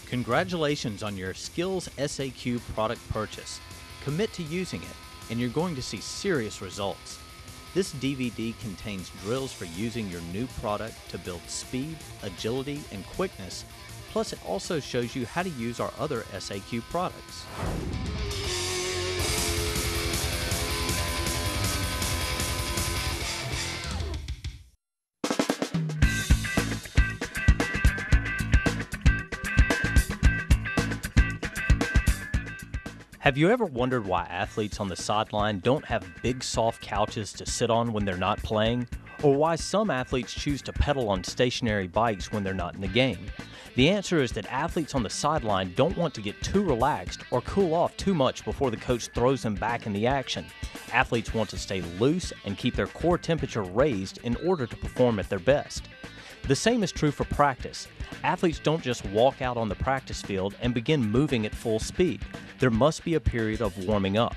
Congratulations on your Skills SAQ product purchase. Commit to using it, and you're going to see serious results. This DVD contains drills for using your new product to build speed, agility, and quickness, plus it also shows you how to use our other SAQ products. Have you ever wondered why athletes on the sideline don't have big soft couches to sit on when they're not playing? Or why some athletes choose to pedal on stationary bikes when they're not in the game? The answer is that athletes on the sideline don't want to get too relaxed or cool off too much before the coach throws them back in the action. Athletes want to stay loose and keep their core temperature raised in order to perform at their best. The same is true for practice. Athletes don't just walk out on the practice field and begin moving at full speed. There must be a period of warming up.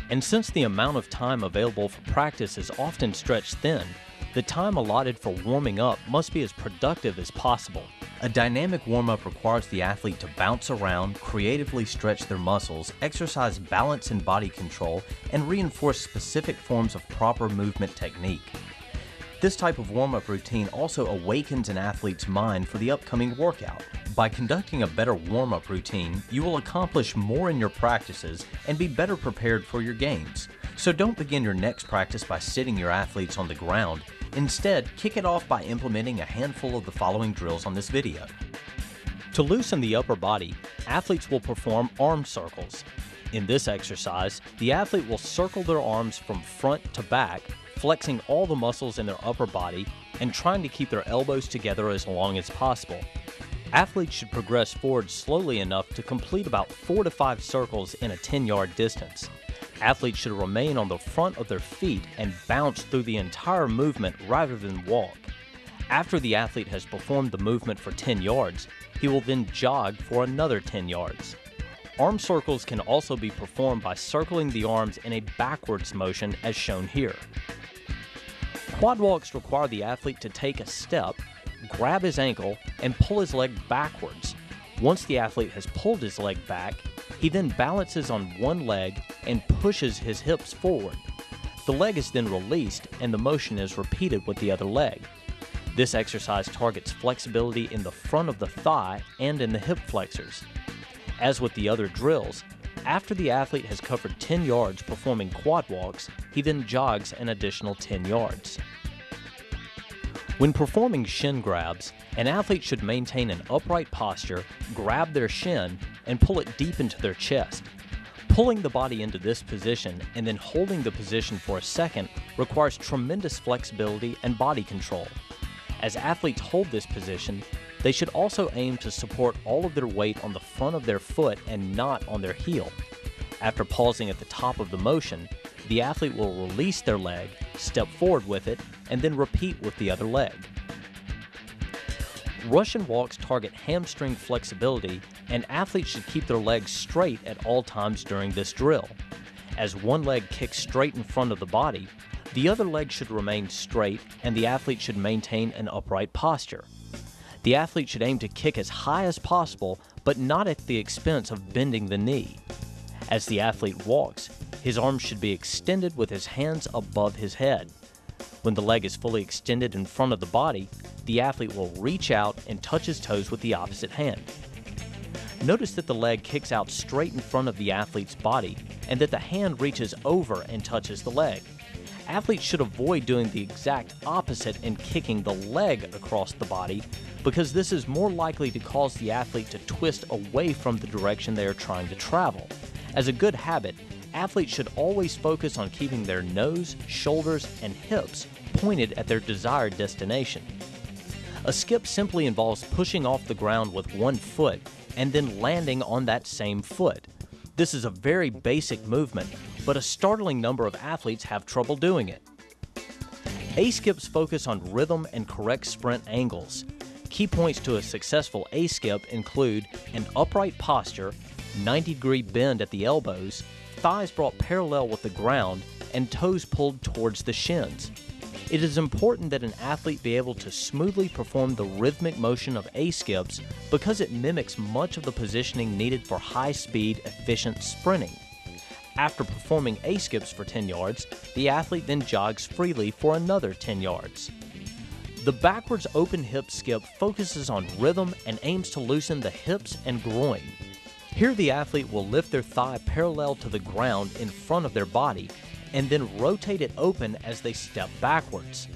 And since the amount of time available for practice is often stretched thin, the time allotted for warming up must be as productive as possible. A dynamic warm-up requires the athlete to bounce around, creatively stretch their muscles, exercise balance and body control, and reinforce specific forms of proper movement technique. This type of warm-up routine also awakens an athlete's mind for the upcoming workout. By conducting a better warm-up routine, you will accomplish more in your practices and be better prepared for your games. So don't begin your next practice by sitting your athletes on the ground. Instead, kick it off by implementing a handful of the following drills on this video. To loosen the upper body, athletes will perform arm circles. In this exercise, the athlete will circle their arms from front to back, flexing all the muscles in their upper body and trying to keep their elbows together as long as possible. Athletes should progress forward slowly enough to complete about 4 to 5 circles in a 10-yard distance. Athletes should remain on the front of their feet and bounce through the entire movement rather than walk. After the athlete has performed the movement for 10 yards, he will then jog for another 10 yards. Arm circles can also be performed by circling the arms in a backwards motion as shown here. Quad walks require the athlete to take a step, grab his ankle, and pull his leg backwards. Once the athlete has pulled his leg back, he then balances on one leg and pushes his hips forward. The leg is then released and the motion is repeated with the other leg. This exercise targets flexibility in the front of the thigh and in the hip flexors. As with the other drills, after the athlete has covered 10 yards performing quad walks, he then jogs an additional 10 yards. When performing shin grabs, an athlete should maintain an upright posture, grab their shin, and pull it deep into their chest. Pulling the body into this position and then holding the position for a second requires tremendous flexibility and body control. As athletes hold this position, they should also aim to support all of their weight on the front of their foot and not on their heel. After pausing at the top of the motion, the athlete will release their leg, step forward with it, and then repeat with the other leg. Russian walks target hamstring flexibility, and athletes should keep their legs straight at all times during this drill. As one leg kicks straight in front of the body, the other leg should remain straight and the athlete should maintain an upright posture. The athlete should aim to kick as high as possible, but not at the expense of bending the knee. As the athlete walks, his arms should be extended with his hands above his head. When the leg is fully extended in front of the body, the athlete will reach out and touch his toes with the opposite hand. Notice that the leg kicks out straight in front of the athlete's body and that the hand reaches over and touches the leg. Athletes should avoid doing the exact opposite and kicking the leg across the body, because this is more likely to cause the athlete to twist away from the direction they are trying to travel. As a good habit, athletes should always focus on keeping their nose, shoulders, and hips pointed at their desired destination. A skip simply involves pushing off the ground with one foot and then landing on that same foot. This is a very basic movement, but a startling number of athletes have trouble doing it. A-skips focus on rhythm and correct sprint angles. Key points to a successful A-skip include an upright posture, 90-degree bend at the elbows, thighs brought parallel with the ground, and toes pulled towards the shins. It is important that an athlete be able to smoothly perform the rhythmic motion of A-skips because it mimics much of the positioning needed for high-speed, efficient sprinting. After performing A-skips for 10 yards, the athlete then jogs freely for another 10 yards. The backwards open hip skip focuses on rhythm and aims to loosen the hips and groin. Here the athlete will lift their thigh parallel to the ground in front of their body and then rotate it open as they step backwards.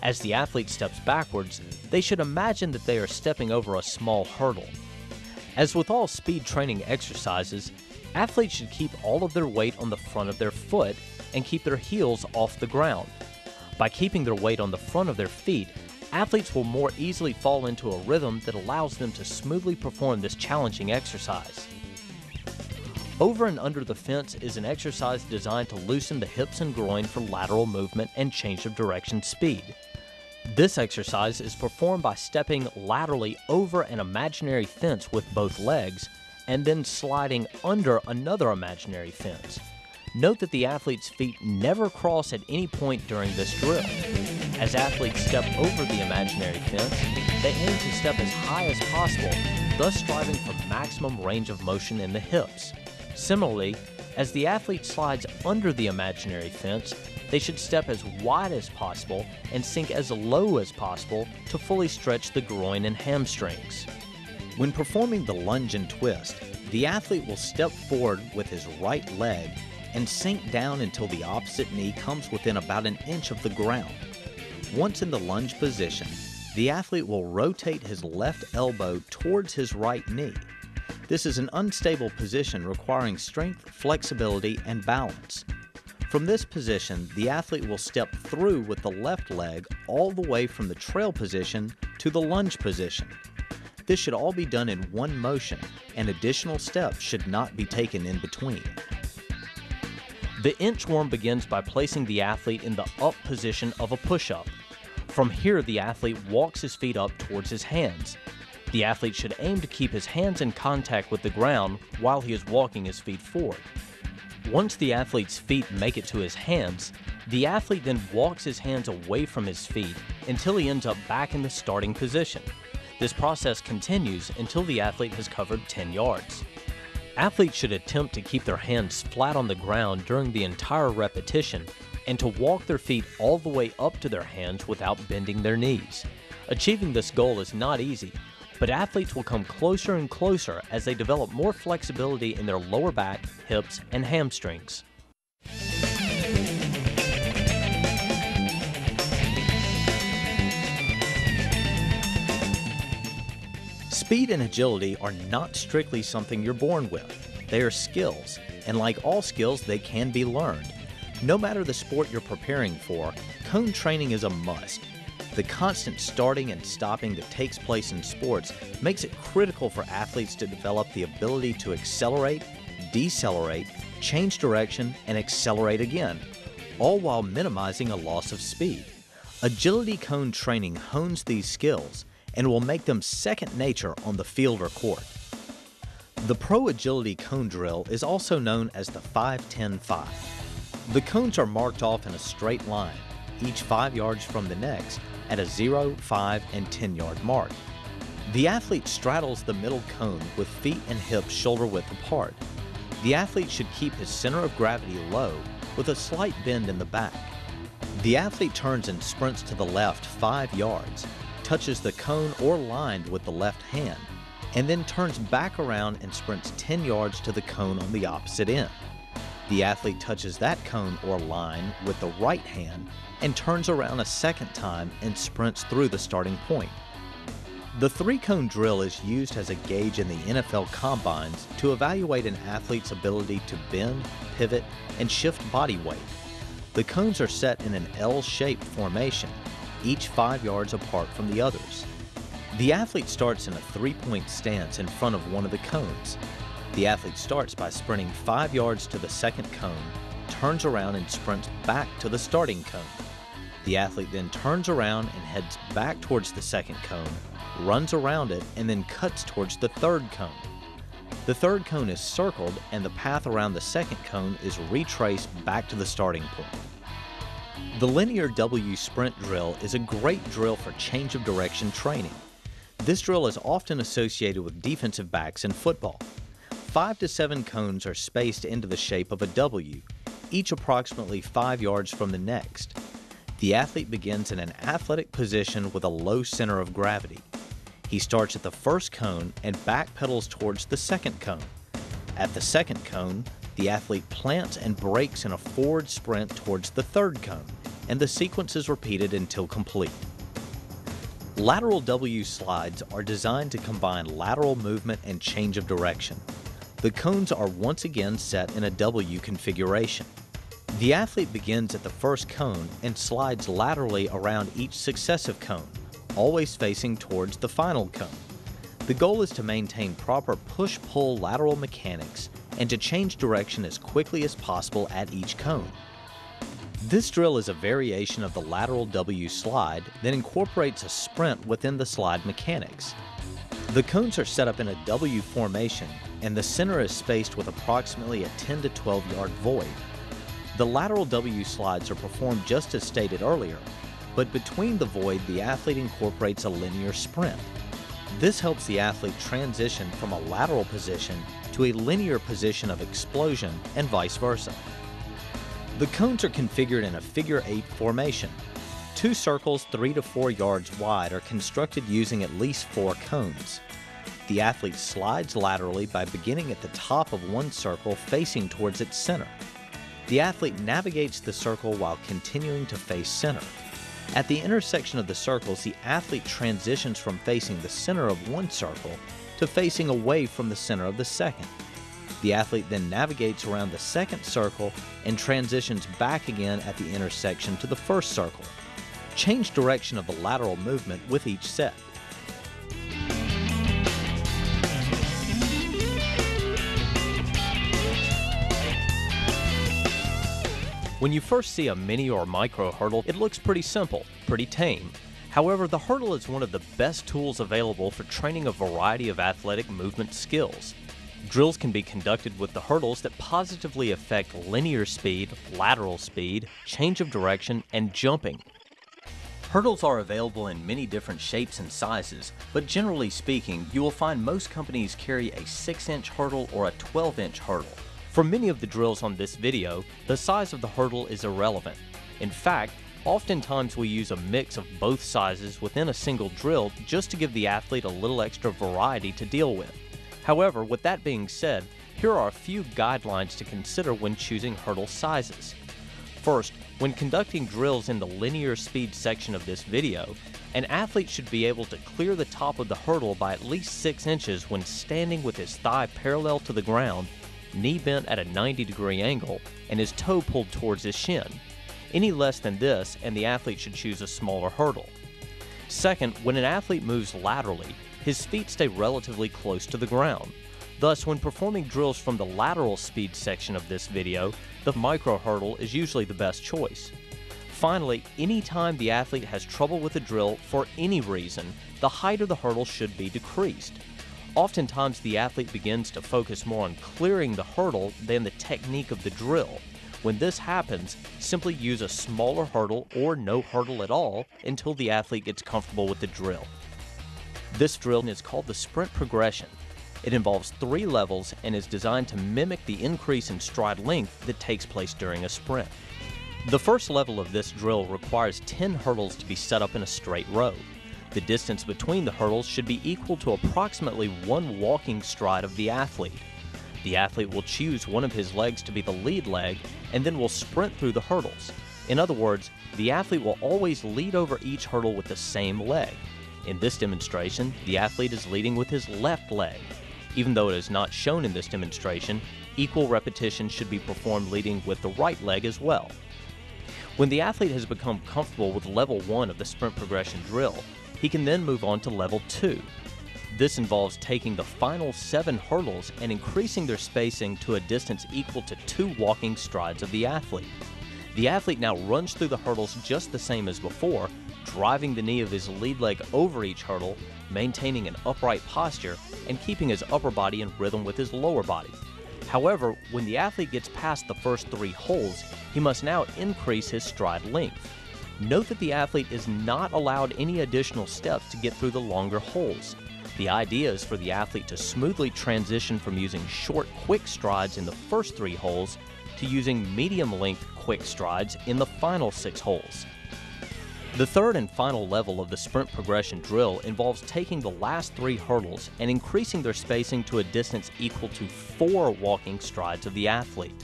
As the athlete steps backwards, they should imagine that they are stepping over a small hurdle. As with all speed training exercises, athletes should keep all of their weight on the front of their foot and keep their heels off the ground. By keeping their weight on the front of their feet, athletes will more easily fall into a rhythm that allows them to smoothly perform this challenging exercise. Over and under the fence is an exercise designed to loosen the hips and groin for lateral movement and change of direction speed. This exercise is performed by stepping laterally over an imaginary fence with both legs and then sliding under another imaginary fence. Note that the athlete's feet never cross at any point during this drill. As athletes step over the imaginary fence, they aim to step as high as possible, thus striving for maximum range of motion in the hips. Similarly, as the athlete slides under the imaginary fence, they should step as wide as possible and sink as low as possible to fully stretch the groin and hamstrings. When performing the lunge and twist, the athlete will step forward with his right leg and sink down until the opposite knee comes within about an inch of the ground. Once in the lunge position, the athlete will rotate his left elbow towards his right knee. This is an unstable position requiring strength, flexibility, and balance. From this position, the athlete will step through with the left leg all the way from the trail position to the lunge position. This should all be done in one motion, and additional steps should not be taken in between. The inchworm begins by placing the athlete in the up position of a push-up. From here, the athlete walks his feet up towards his hands. The athlete should aim to keep his hands in contact with the ground while he is walking his feet forward. Once the athlete's feet make it to his hands, the athlete then walks his hands away from his feet until he ends up back in the starting position. This process continues until the athlete has covered 10 yards. Athletes should attempt to keep their hands flat on the ground during the entire repetition and to walk their feet all the way up to their hands without bending their knees. Achieving this goal is not easy, but athletes will come closer and closer as they develop more flexibility in their lower back, hips, and hamstrings. Speed and agility are not strictly something you're born with. They are skills, and like all skills, they can be learned. No matter the sport you're preparing for, cone training is a must. The constant starting and stopping that takes place in sports makes it critical for athletes to develop the ability to accelerate, decelerate, change direction, and accelerate again, all while minimizing a loss of speed. Agility cone training hones these skills and will make them second nature on the field or court. The Pro Agility Cone Drill is also known as the 5-10-5. The cones are marked off in a straight line, each 5 yards from the next, at a 0, 5, and 10-yard mark. The athlete straddles the middle cone with feet and hips shoulder width apart. The athlete should keep his center of gravity low with a slight bend in the back. The athlete turns and sprints to the left 5 yards, touches the cone or line with the left hand, and then turns back around and sprints 10 yards to the cone on the opposite end. The athlete touches that cone or line with the right hand and turns around a second time and sprints through the starting point. The 3-cone drill is used as a gauge in the NFL combines to evaluate an athlete's ability to bend, pivot, and shift body weight. The cones are set in an L-shaped formation, each 5 yards apart from the others. The athlete starts in a 3-point stance in front of one of the cones. The athlete starts by sprinting 5 yards to the second cone, turns around and sprints back to the starting cone. The athlete then turns around and heads back towards the second cone, runs around it, and then cuts towards the third cone. The third cone is circled and the path around the second cone is retraced back to the starting point. The linear W sprint drill is a great drill for change of direction training. This drill is often associated with defensive backs in football. 5 to 7 cones are spaced into the shape of a W, each approximately 5 yards from the next. The athlete begins in an athletic position with a low center of gravity. He starts at the first cone and backpedals towards the second cone. At the second cone, the athlete plants and brakes in a forward sprint towards the third cone, and the sequence is repeated until complete. Lateral W slides are designed to combine lateral movement and change of direction. The cones are once again set in a W configuration. The athlete begins at the first cone and slides laterally around each successive cone, always facing towards the final cone. The goal is to maintain proper push-pull lateral mechanics and to change direction as quickly as possible at each cone. This drill is a variation of the lateral W slide that incorporates a sprint within the slide mechanics. The cones are set up in a W formation and the center is spaced with approximately a 10 to 12 yard void. The lateral W slides are performed just as stated earlier, but between the void the athlete incorporates a linear sprint. This helps the athlete transition from a lateral position to a linear position of explosion and vice versa. The cones are configured in a figure 8 formation. 2 circles 3 to 4 yards wide are constructed using at least 4 cones. The athlete slides laterally by beginning at the top of one circle facing towards its center. The athlete navigates the circle while continuing to face center. At the intersection of the circles, the athlete transitions from facing the center of one circle to facing away from the center of the second. The athlete then navigates around the second circle and transitions back again at the intersection to the first circle. Change direction of the lateral movement with each set. When you first see a mini or micro hurdle, it looks pretty simple, pretty tame. However, the hurdle is one of the best tools available for training a variety of athletic movement skills. Drills can be conducted with the hurdles that positively affect linear speed, lateral speed, change of direction, and jumping. Hurdles are available in many different shapes and sizes, but generally speaking, you will find most companies carry a 6-inch hurdle or a 12-inch hurdle. For many of the drills on this video, the size of the hurdle is irrelevant. In fact, oftentimes we use a mix of both sizes within a single drill just to give the athlete a little extra variety to deal with. However, with that being said, here are a few guidelines to consider when choosing hurdle sizes. First, when conducting drills in the linear speed section of this video, an athlete should be able to clear the top of the hurdle by at least 6 inches when standing with his thigh parallel to the ground, knee bent at a 90-degree angle, and his toe pulled towards his shin. Any less than this, and the athlete should choose a smaller hurdle. Second, when an athlete moves laterally, his feet stay relatively close to the ground. Thus, when performing drills from the lateral speed section of this video, the micro hurdle is usually the best choice. Finally, anytime the athlete has trouble with a drill for any reason, the height of the hurdle should be decreased. Oftentimes, the athlete begins to focus more on clearing the hurdle than the technique of the drill. When this happens, simply use a smaller hurdle or no hurdle at all until the athlete gets comfortable with the drill. This drill is called the sprint progression. It involves 3 levels and is designed to mimic the increase in stride length that takes place during a sprint. The first level of this drill requires 10 hurdles to be set up in a straight row. The distance between the hurdles should be equal to approximately 1 walking stride of the athlete. The athlete will choose one of his legs to be the lead leg and then will sprint through the hurdles. In other words, the athlete will always lead over each hurdle with the same leg. In this demonstration, the athlete is leading with his left leg. Even though it is not shown in this demonstration, equal repetitions should be performed leading with the right leg as well. When the athlete has become comfortable with level 1 of the sprint progression drill, he can then move on to level 2. This involves taking the final 7 hurdles and increasing their spacing to a distance equal to 2 walking strides of the athlete. The athlete now runs through the hurdles just the same as before, driving the knee of his lead leg over each hurdle, maintaining an upright posture, and keeping his upper body in rhythm with his lower body. However, when the athlete gets past the first 3 holes, he must now increase his stride length. Note that the athlete is not allowed any additional steps to get through the longer holes. The idea is for the athlete to smoothly transition from using short, quick strides in the first 3 holes to using medium-length, quick strides in the final 6 holes. The third and final level of the sprint progression drill involves taking the last 3 hurdles and increasing their spacing to a distance equal to 4 walking strides of the athlete.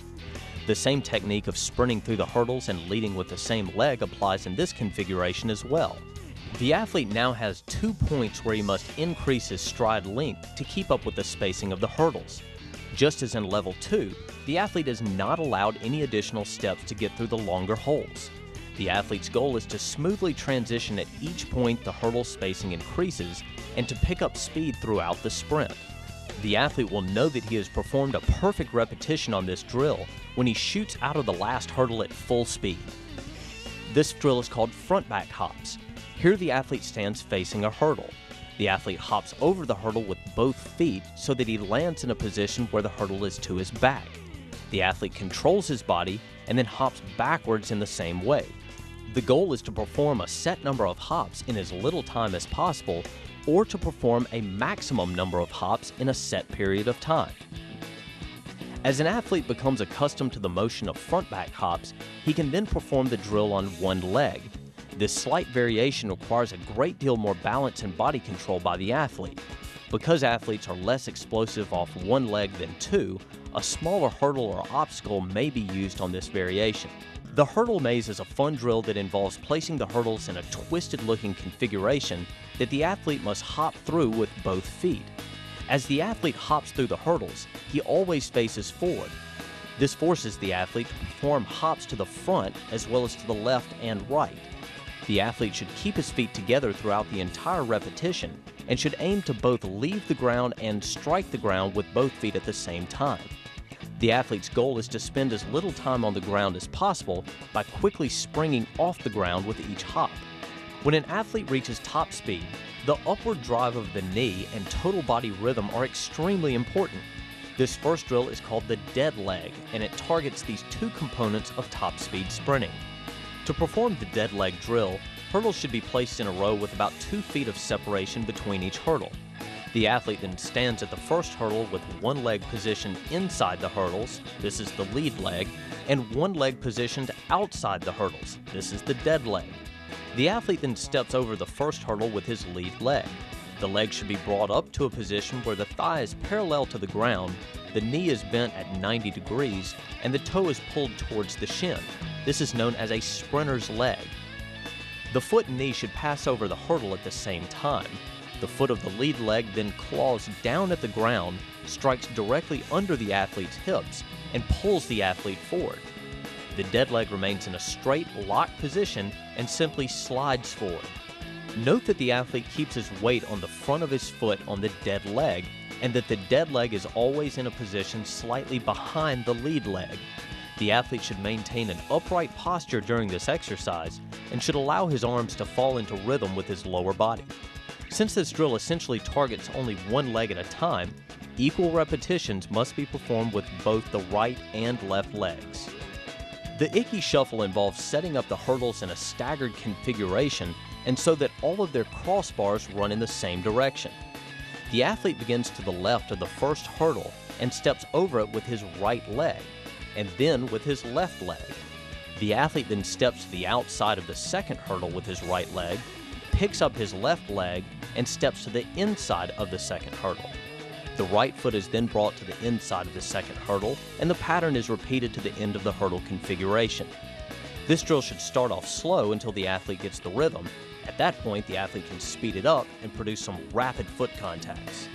The same technique of sprinting through the hurdles and leading with the same leg applies in this configuration as well. The athlete now has 2 points where he must increase his stride length to keep up with the spacing of the hurdles. Just as in level 2, the athlete is not allowed any additional steps to get through the longer holes. The athlete's goal is to smoothly transition at each point the hurdle spacing increases and to pick up speed throughout the sprint. The athlete will know that he has performed a perfect repetition on this drill when he shoots out of the last hurdle at full speed. This drill is called front-back hops. Here the athlete stands facing a hurdle. The athlete hops over the hurdle with both feet so that he lands in a position where the hurdle is to his back. The athlete controls his body and then hops backwards in the same way. The goal is to perform a set number of hops in as little time as possible, or to perform a maximum number of hops in a set period of time. As an athlete becomes accustomed to the motion of front-back hops, he can then perform the drill on one leg. This slight variation requires a great deal more balance and body control by the athlete. Because athletes are less explosive off one leg than 2, a smaller hurdle or obstacle may be used on this variation. The hurdle maze is a fun drill that involves placing the hurdles in a twisted-looking configuration that the athlete must hop through with both feet. As the athlete hops through the hurdles, he always faces forward. This forces the athlete to perform hops to the front as well as to the left and right. The athlete should keep his feet together throughout the entire repetition and should aim to both leave the ground and strike the ground with both feet at the same time. The athlete's goal is to spend as little time on the ground as possible by quickly springing off the ground with each hop. When an athlete reaches top speed, the upward drive of the knee and total body rhythm are extremely important. This first drill is called the dead leg, and it targets these 2 components of top speed sprinting. To perform the dead leg drill, hurdles should be placed in a row with about 2 feet of separation between each hurdle. The athlete then stands at the first hurdle with one leg positioned inside the hurdles, this is the lead leg, and one leg positioned outside the hurdles, this is the dead leg. The athlete then steps over the first hurdle with his lead leg. The leg should be brought up to a position where the thigh is parallel to the ground, the knee is bent at 90 degrees, and the toe is pulled towards the shin. This is known as a sprinter's leg. The foot and knee should pass over the hurdle at the same time. The foot of the lead leg then claws down at the ground, strikes directly under the athlete's hips, and pulls the athlete forward. The dead leg remains in a straight, locked position and simply slides forward. Note that the athlete keeps his weight on the front of his foot on the dead leg, and that the dead leg is always in a position slightly behind the lead leg. The athlete should maintain an upright posture during this exercise and should allow his arms to fall into rhythm with his lower body. Since this drill essentially targets only one leg at a time, equal repetitions must be performed with both the right and left legs. The Icky Shuffle involves setting up the hurdles in a staggered configuration and so that all of their crossbars run in the same direction. The athlete begins to the left of the first hurdle and steps over it with his right leg, and then with his left leg. The athlete then steps to the outside of the second hurdle with his right leg, picks up his left leg, and steps to the inside of the second hurdle. The right foot is then brought to the inside of the second hurdle, and the pattern is repeated to the end of the hurdle configuration. This drill should start off slow until the athlete gets the rhythm. At that point, the athlete can speed it up and produce some rapid foot contacts.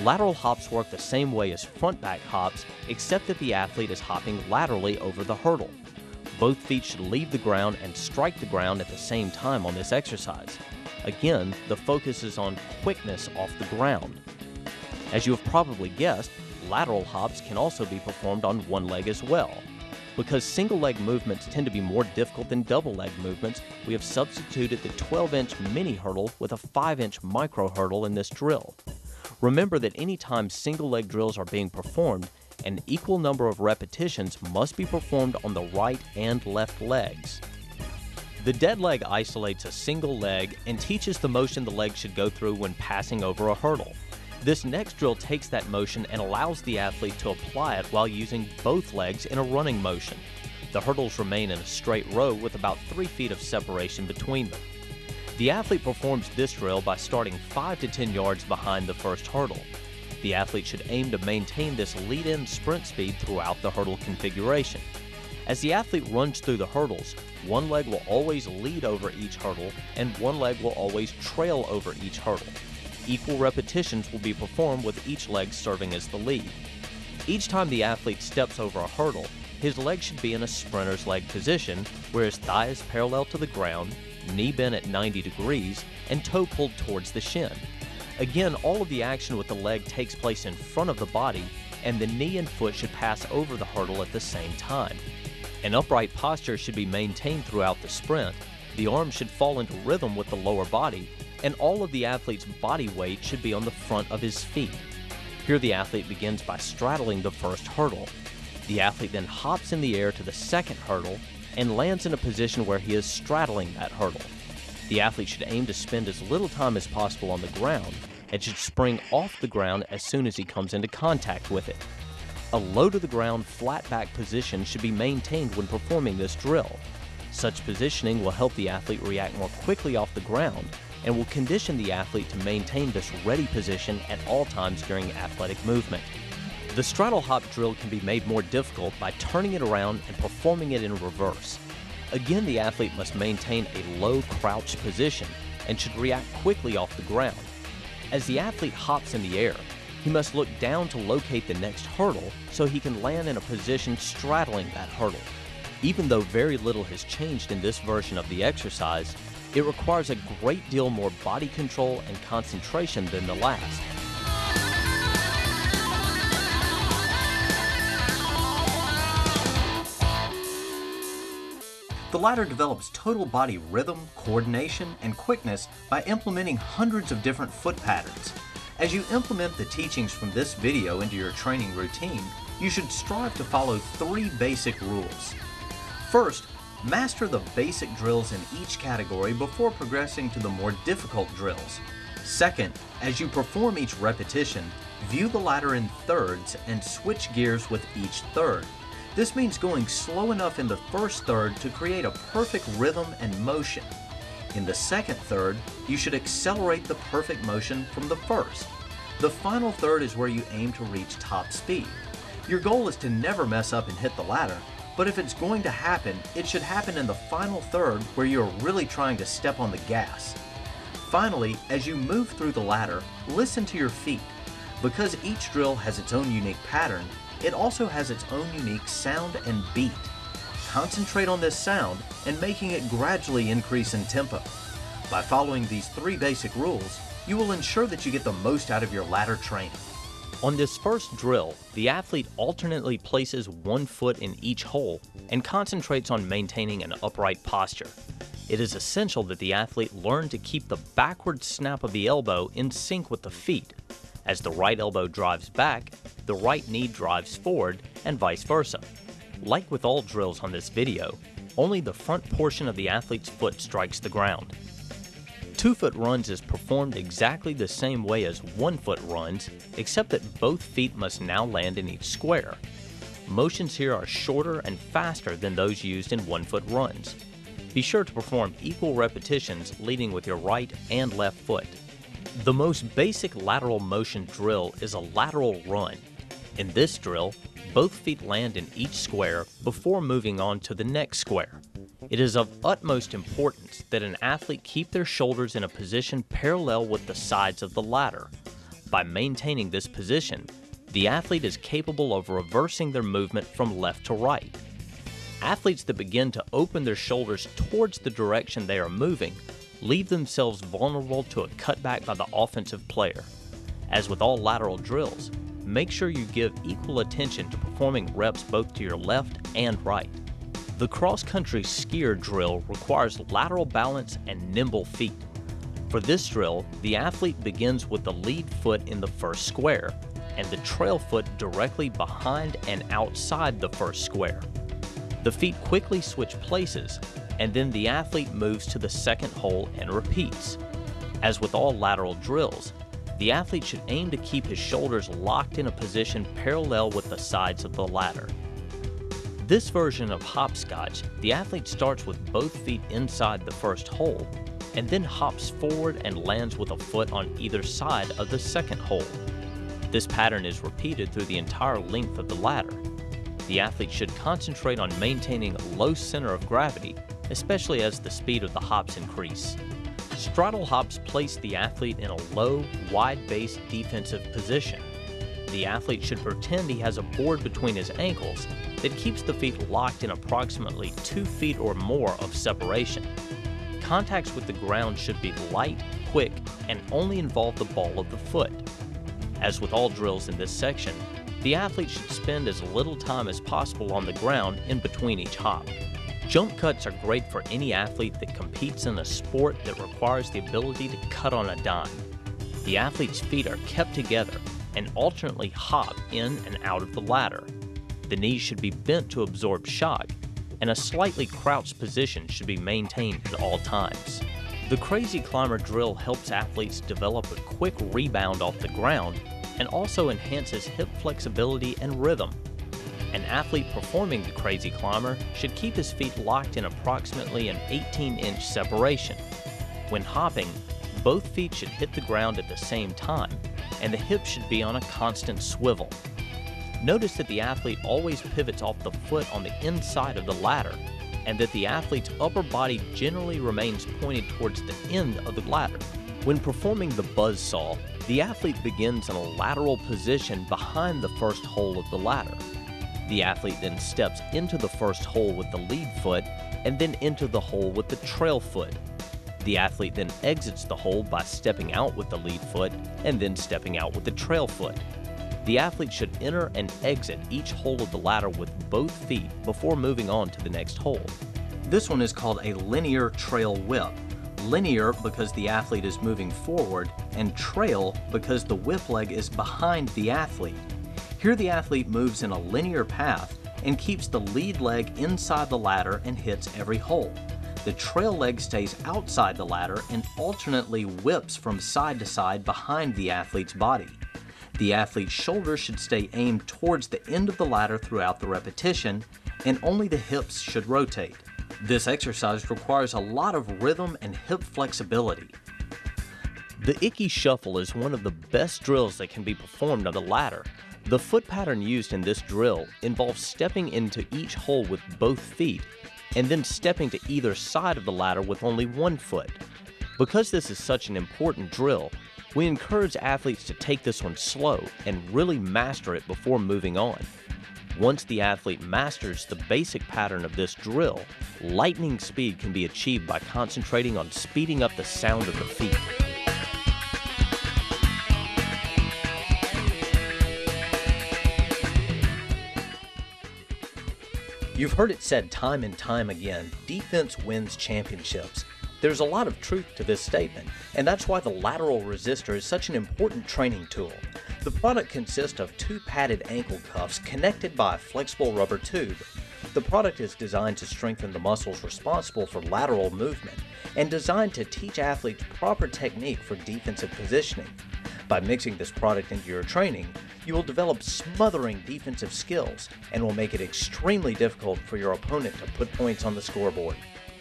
Lateral hops work the same way as front-back hops, except that the athlete is hopping laterally over the hurdle. Both feet should leave the ground and strike the ground at the same time on this exercise. Again, the focus is on quickness off the ground. As you have probably guessed, lateral hops can also be performed on one leg as well. Because single leg movements tend to be more difficult than double leg movements, we have substituted the 12-inch mini hurdle with a 5-inch micro hurdle in this drill. Remember that anytime single leg drills are being performed, An equal number of repetitions must be performed on the right and left legs. The dead leg isolates a single leg and teaches the motion the leg should go through when passing over a hurdle. This next drill takes that motion and allows the athlete to apply it while using both legs in a running motion. The hurdles remain in a straight row with about 3 feet of separation between them. The athlete performs this drill by starting 5 to 10 yards behind the first hurdle. The athlete should aim to maintain this lead-in sprint speed throughout the hurdle configuration. As the athlete runs through the hurdles, one leg will always lead over each hurdle and one leg will always trail over each hurdle. Equal repetitions will be performed with each leg serving as the lead. Each time the athlete steps over a hurdle, his leg should be in a sprinter's leg position, where his thigh is parallel to the ground, knee bent at 90 degrees, and toe pulled towards the shin. Again, all of the action with the leg takes place in front of the body, and the knee and foot should pass over the hurdle at the same time. An upright posture should be maintained throughout the sprint, the arms should fall into rhythm with the lower body, and all of the athlete's body weight should be on the front of his feet. Here the athlete begins by straddling the first hurdle. The athlete then hops in the air to the second hurdle and lands in a position where he is straddling that hurdle. The athlete should aim to spend as little time as possible on the ground and should spring off the ground as soon as he comes into contact with it. A low-to-the-ground, flat-back position should be maintained when performing this drill. Such positioning will help the athlete react more quickly off the ground and will condition the athlete to maintain this ready position at all times during athletic movement. The straddle hop drill can be made more difficult by turning it around and performing it in reverse. Again, the athlete must maintain a low crouched position and should react quickly off the ground. As the athlete hops in the air, he must look down to locate the next hurdle so he can land in a position straddling that hurdle. Even though very little has changed in this version of the exercise, it requires a great deal more body control and concentration than the last. The ladder develops total body rhythm, coordination, and quickness by implementing hundreds of different foot patterns. As you implement the teachings from this video into your training routine, you should strive to follow 3 basic rules. First, master the basic drills in each category before progressing to the more difficult drills. Second, as you perform each repetition, view the ladder in thirds and switch gears with each third. This means going slow enough in the first third to create a perfect rhythm and motion. In the second third, you should accelerate the perfect motion from the first. The final third is where you aim to reach top speed. Your goal is to never mess up and hit the ladder, but if it's going to happen, it should happen in the final third where you're really trying to step on the gas. Finally, as you move through the ladder, listen to your feet. Because each drill has its own unique pattern, it also has its own unique sound and beat. Concentrate on this sound and making it gradually increase in tempo. By following these 3 basic rules, you will ensure that you get the most out of your ladder training. On this first drill, the athlete alternately places one foot in each hole and concentrates on maintaining an upright posture. It is essential that the athlete learn to keep the backward snap of the elbow in sync with the feet. As the right elbow drives back, the right knee drives forward, and vice versa. Like with all drills on this video, only the front portion of the athlete's foot strikes the ground. 2-foot runs is performed exactly the same way as 1-foot runs, except that both feet must now land in each square. Motions here are shorter and faster than those used in 1-foot runs. Be sure to perform equal repetitions leading with your right and left foot. The most basic lateral motion drill is a lateral run. In this drill, both feet land in each square before moving on to the next square. It is of utmost importance that an athlete keep their shoulders in a position parallel with the sides of the ladder. By maintaining this position, the athlete is capable of reversing their movement from left to right. Athletes that begin to open their shoulders towards the direction they are moving leave themselves vulnerable to a cutback by the offensive player. As with all lateral drills, make sure you give equal attention to performing reps both to your left and right. The cross-country skier drill requires lateral balance and nimble feet. For this drill, the athlete begins with the lead foot in the first square. and the trail foot directly behind and outside the first square. The feet quickly switch places, and then the athlete moves to the second hole and repeats. As with all lateral drills, the athlete should aim to keep his shoulders locked in a position parallel with the sides of the ladder. This version of hopscotch, the athlete starts with both feet inside the first hole, and then hops forward and lands with a foot on either side of the second hole. This pattern is repeated through the entire length of the ladder. The athlete should concentrate on maintaining a low center of gravity, especially as the speed of the hops increase. Straddle hops place the athlete in a low, wide-based defensive position. The athlete should pretend he has a board between his ankles that keeps the feet locked in approximately 2 feet or more of separation. Contacts with the ground should be light, quick, and only involve the ball of the foot. As with all drills in this section, the athlete should spend as little time as possible on the ground in between each hop. Jump cuts are great for any athlete that competes in a sport that requires the ability to cut on a dime. The athlete's feet are kept together and alternately hop in and out of the ladder. The knees should be bent to absorb shock, and a slightly crouched position should be maintained at all times. The Crazy Climber drill helps athletes develop a quick rebound off the ground and also enhances hip flexibility and rhythm. An athlete performing the Crazy Climber should keep his feet locked in approximately an 18-inch separation. When hopping, both feet should hit the ground at the same time, and the hips should be on a constant swivel. Notice that the athlete always pivots off the foot on the inside of the ladder, and that the athlete's upper body generally remains pointed towards the end of the ladder. When performing the buzzsaw, the athlete begins in a lateral position behind the first hole of the ladder. The athlete then steps into the first hole with the lead foot and then into the hole with the trail foot. The athlete then exits the hole by stepping out with the lead foot and then stepping out with the trail foot. The athlete should enter and exit each hole of the ladder with both feet before moving on to the next hole. This one is called a linear trail whip. Linear because the athlete is moving forward, and trail because the whip leg is behind the athlete. Here the athlete moves in a linear path and keeps the lead leg inside the ladder and hits every hole. The trail leg stays outside the ladder and alternately whips from side to side behind the athlete's body. The athlete's shoulders should stay aimed towards the end of the ladder throughout the repetition, and only the hips should rotate. This exercise requires a lot of rhythm and hip flexibility. The Icky Shuffle is one of the best drills that can be performed on the ladder. The foot pattern used in this drill involves stepping into each hole with both feet and then stepping to either side of the ladder with only one foot. Because this is such an important drill, we encourage athletes to take this one slow and really master it before moving on. Once the athlete masters the basic pattern of this drill, lightning speed can be achieved by concentrating on speeding up the sound of the feet. You've heard it said time and time again, defense wins championships. There's a lot of truth to this statement, and that's why the lateral resistor is such an important training tool. The product consists of 2 padded ankle cuffs connected by a flexible rubber tube. The product is designed to strengthen the muscles responsible for lateral movement and designed to teach athletes proper technique for defensive positioning. By mixing this product into your training, you will develop smothering defensive skills and will make it extremely difficult for your opponent to put points on the scoreboard.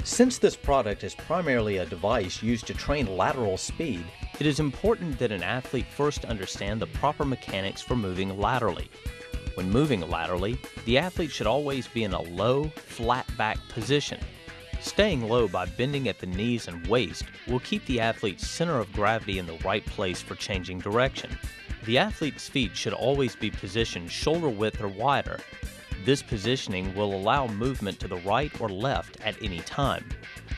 Since this product is primarily a device used to train lateral speed, it is important that an athlete first understand the proper mechanics for moving laterally. When moving laterally, the athlete should always be in a low, flat back position. Staying low by bending at the knees and waist will keep the athlete's center of gravity in the right place for changing direction. The athlete's feet should always be positioned shoulder width or wider. This positioning will allow movement to the right or left at any time.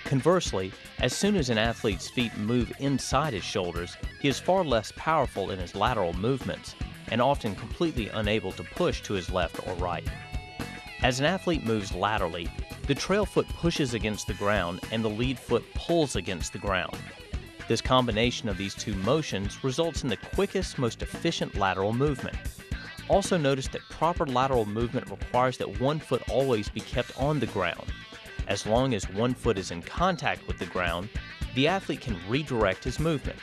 Conversely, as soon as an athlete's feet move inside his shoulders, he is far less powerful in his lateral movements and often completely unable to push to his left or right. As an athlete moves laterally, the trail foot pushes against the ground and the lead foot pulls against the ground. This combination of these two motions results in the quickest, most efficient lateral movement. Also notice that proper lateral movement requires that one foot always be kept on the ground. As long as one foot is in contact with the ground, the athlete can redirect his movement.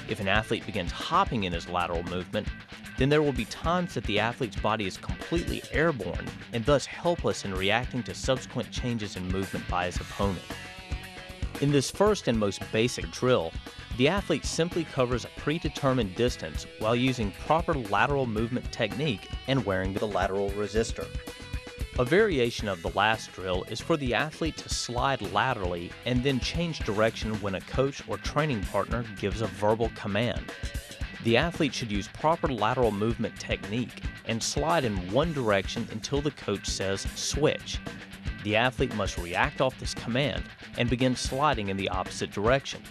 If an athlete begins hopping in his lateral movement, then there will be times that the athlete's body is completely airborne and thus helpless in reacting to subsequent changes in movement by his opponent. In this first and most basic drill, the athlete simply covers a predetermined distance while using proper lateral movement technique and wearing the lateral resistor. A variation of the last drill is for the athlete to slide laterally and then change direction when a coach or training partner gives a verbal command. The athlete should use proper lateral movement technique and slide in one direction until the coach says switch. The athlete must react off this command and begin sliding in the opposite direction.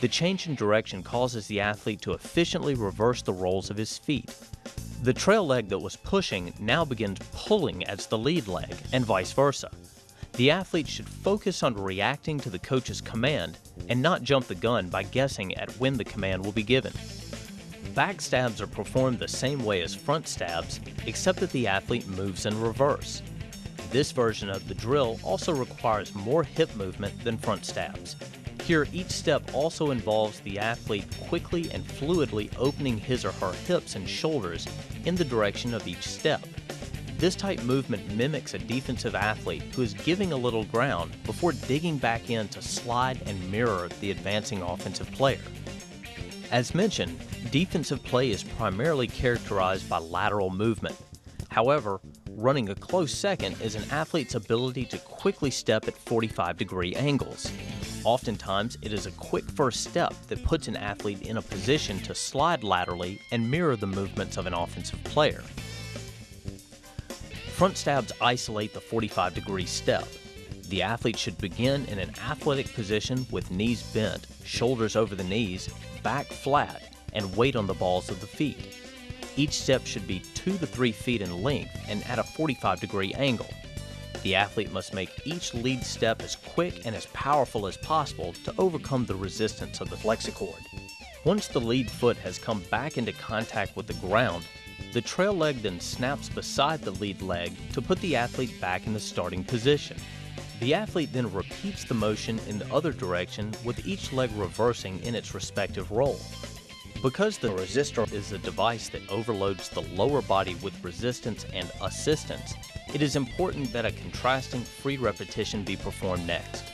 The change in direction causes the athlete to efficiently reverse the roles of his feet. The trail leg that was pushing now begins pulling as the lead leg, and vice versa. The athlete should focus on reacting to the coach's command and not jump the gun by guessing at when the command will be given. Back stabs are performed the same way as front stabs, except that the athlete moves in reverse. This version of the drill also requires more hip movement than front stabs. Here, each step also involves the athlete quickly and fluidly opening his or her hips and shoulders in the direction of each step. This type movement mimics a defensive athlete who is giving a little ground before digging back in to slide and mirror the advancing offensive player. As mentioned, defensive play is primarily characterized by lateral movement. However, running a close second is an athlete's ability to quickly step at 45-degree angles. Oftentimes, it is a quick first step that puts an athlete in a position to slide laterally and mirror the movements of an offensive player. Front stabs isolate the 45-degree step. The athlete should begin in an athletic position with knees bent, shoulders over the knees, back flat, and weight on the balls of the feet. Each step should be 2 to 3 feet in length and at a 45-degree angle. The athlete must make each lead step as quick and as powerful as possible to overcome the resistance of the flexicord. Once the lead foot has come back into contact with the ground, the trail leg then snaps beside the lead leg to put the athlete back in the starting position. The athlete then repeats the motion in the other direction with each leg reversing in its respective role. Because the resistor is a device that overloads the lower body with resistance and assistance, it is important that a contrasting free repetition be performed next.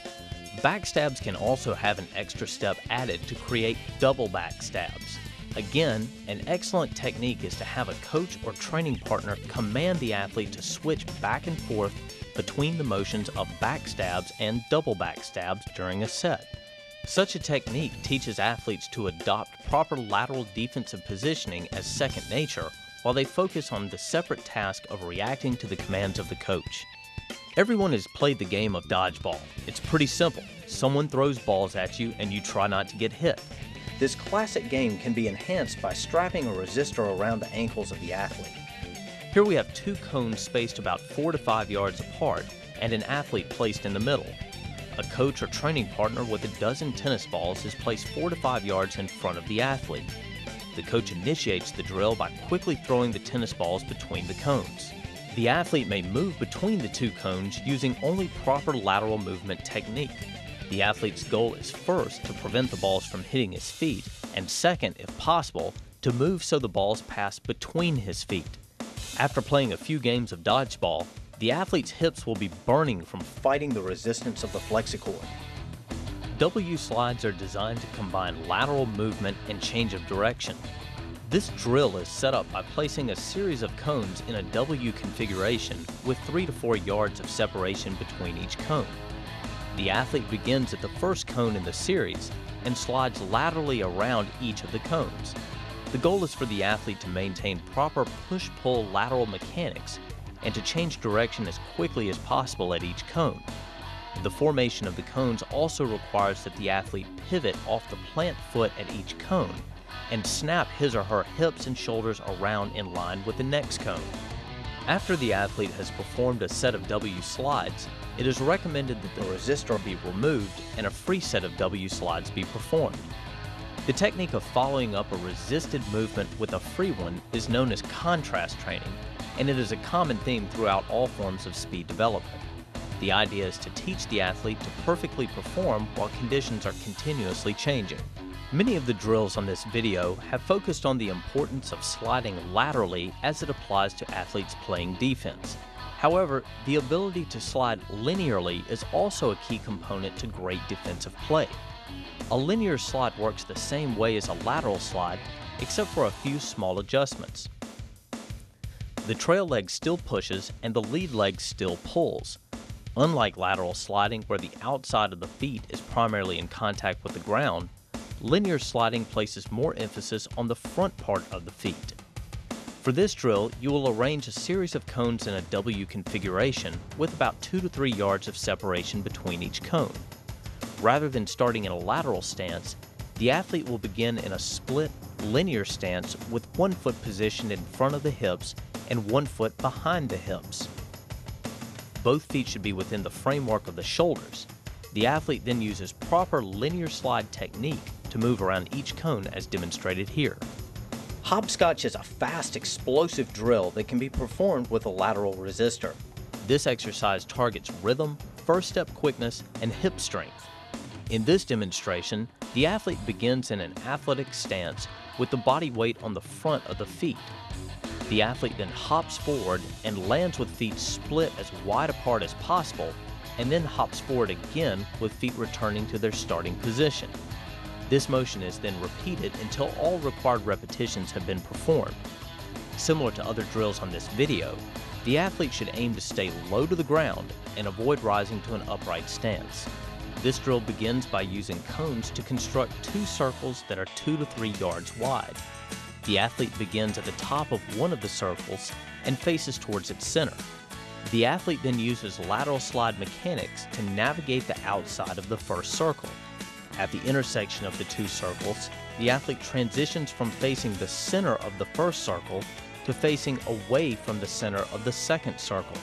Backstabs can also have an extra step added to create double backstabs. Again, an excellent technique is to have a coach or training partner command the athlete to switch back and forth between the motions of backstabs and double backstabs during a set. Such a technique teaches athletes to adopt proper lateral defensive positioning as second nature while they focus on the separate task of reacting to the commands of the coach. Everyone has played the game of dodgeball. It's pretty simple. Someone throws balls at you and you try not to get hit. This classic game can be enhanced by strapping a resistor around the ankles of the athlete. Here we have 2 cones spaced about 4 to 5 yards apart and an athlete placed in the middle. A coach or training partner with a dozen tennis balls is placed 4 to 5 yards in front of the athlete. The coach initiates the drill by quickly throwing the tennis balls between the cones. The athlete may move between the 2 cones using only proper lateral movement technique. The athlete's goal is first to prevent the balls from hitting his feet, and second, if possible, to move so the balls pass between his feet. After playing a few games of dodgeball, the athlete's hips will be burning from fighting the resistance of the flexicord. W slides are designed to combine lateral movement and change of direction. This drill is set up by placing a series of cones in a W configuration with 3 to 4 yards of separation between each cone. The athlete begins at the first cone in the series and slides laterally around each of the cones. The goal is for the athlete to maintain proper push-pull lateral mechanics and to change direction as quickly as possible at each cone. The formation of the cones also requires that the athlete pivot off the plant foot at each cone and snap his or her hips and shoulders around in line with the next cone. After the athlete has performed a set of W slides, it is recommended that the resistor be removed and a free set of W slides be performed. The technique of following up a resisted movement with a free one is known as contrast training, and it is a common theme throughout all forms of speed development. The idea is to teach the athlete to perfectly perform while conditions are continuously changing. Many of the drills on this video have focused on the importance of sliding laterally as it applies to athletes playing defense. However, the ability to slide linearly is also a key component to great defensive play. A linear slide works the same way as a lateral slide, except for a few small adjustments. The trail leg still pushes and the lead leg still pulls. Unlike lateral sliding, where the outside of the feet is primarily in contact with the ground, linear sliding places more emphasis on the front part of the feet. For this drill, you will arrange a series of cones in a W configuration with about 2 to 3 yards of separation between each cone. Rather than starting in a lateral stance, the athlete will begin in a split, linear stance with one foot positioned in front of the hips and one foot behind the hips. Both feet should be within the framework of the shoulders. The athlete then uses proper linear slide technique to move around each cone as demonstrated here. Hopscotch is a fast, explosive drill that can be performed with a lateral resistor. This exercise targets rhythm, first step quickness, and hip strength. In this demonstration, the athlete begins in an athletic stance with the body weight on the front of the feet. The athlete then hops forward and lands with feet split as wide apart as possible, and then hops forward again with feet returning to their starting position. This motion is then repeated until all required repetitions have been performed. Similar to other drills on this video, the athlete should aim to stay low to the ground and avoid rising to an upright stance. This drill begins by using cones to construct 2 circles that are 2 to 3 yards wide. The athlete begins at the top of one of the circles and faces towards its center. The athlete then uses lateral slide mechanics to navigate the outside of the first circle. At the intersection of the 2 circles, the athlete transitions from facing the center of the first circle to facing away from the center of the second circle.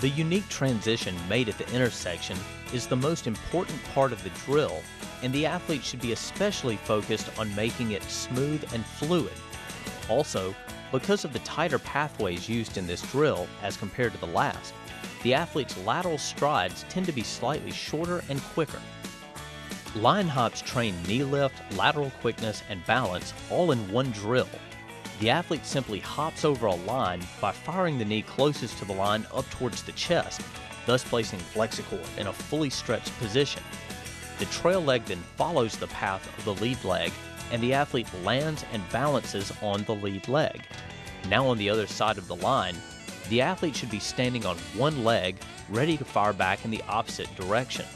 The unique transition made at the intersection is the most important part of the drill, and the athlete should be especially focused on making it smooth and fluid. Also, because of the tighter pathways used in this drill as compared to the last, the athlete's lateral strides tend to be slightly shorter and quicker. Line hops train knee lift, lateral quickness, and balance all in one drill. The athlete simply hops over a line by firing the knee closest to the line up towards the chest, thus placing flexicord in a fully stretched position. The trail leg then follows the path of the lead leg, and the athlete lands and balances on the lead leg. Now on the other side of the line, the athlete should be standing on one leg, ready to fire back in the opposite direction.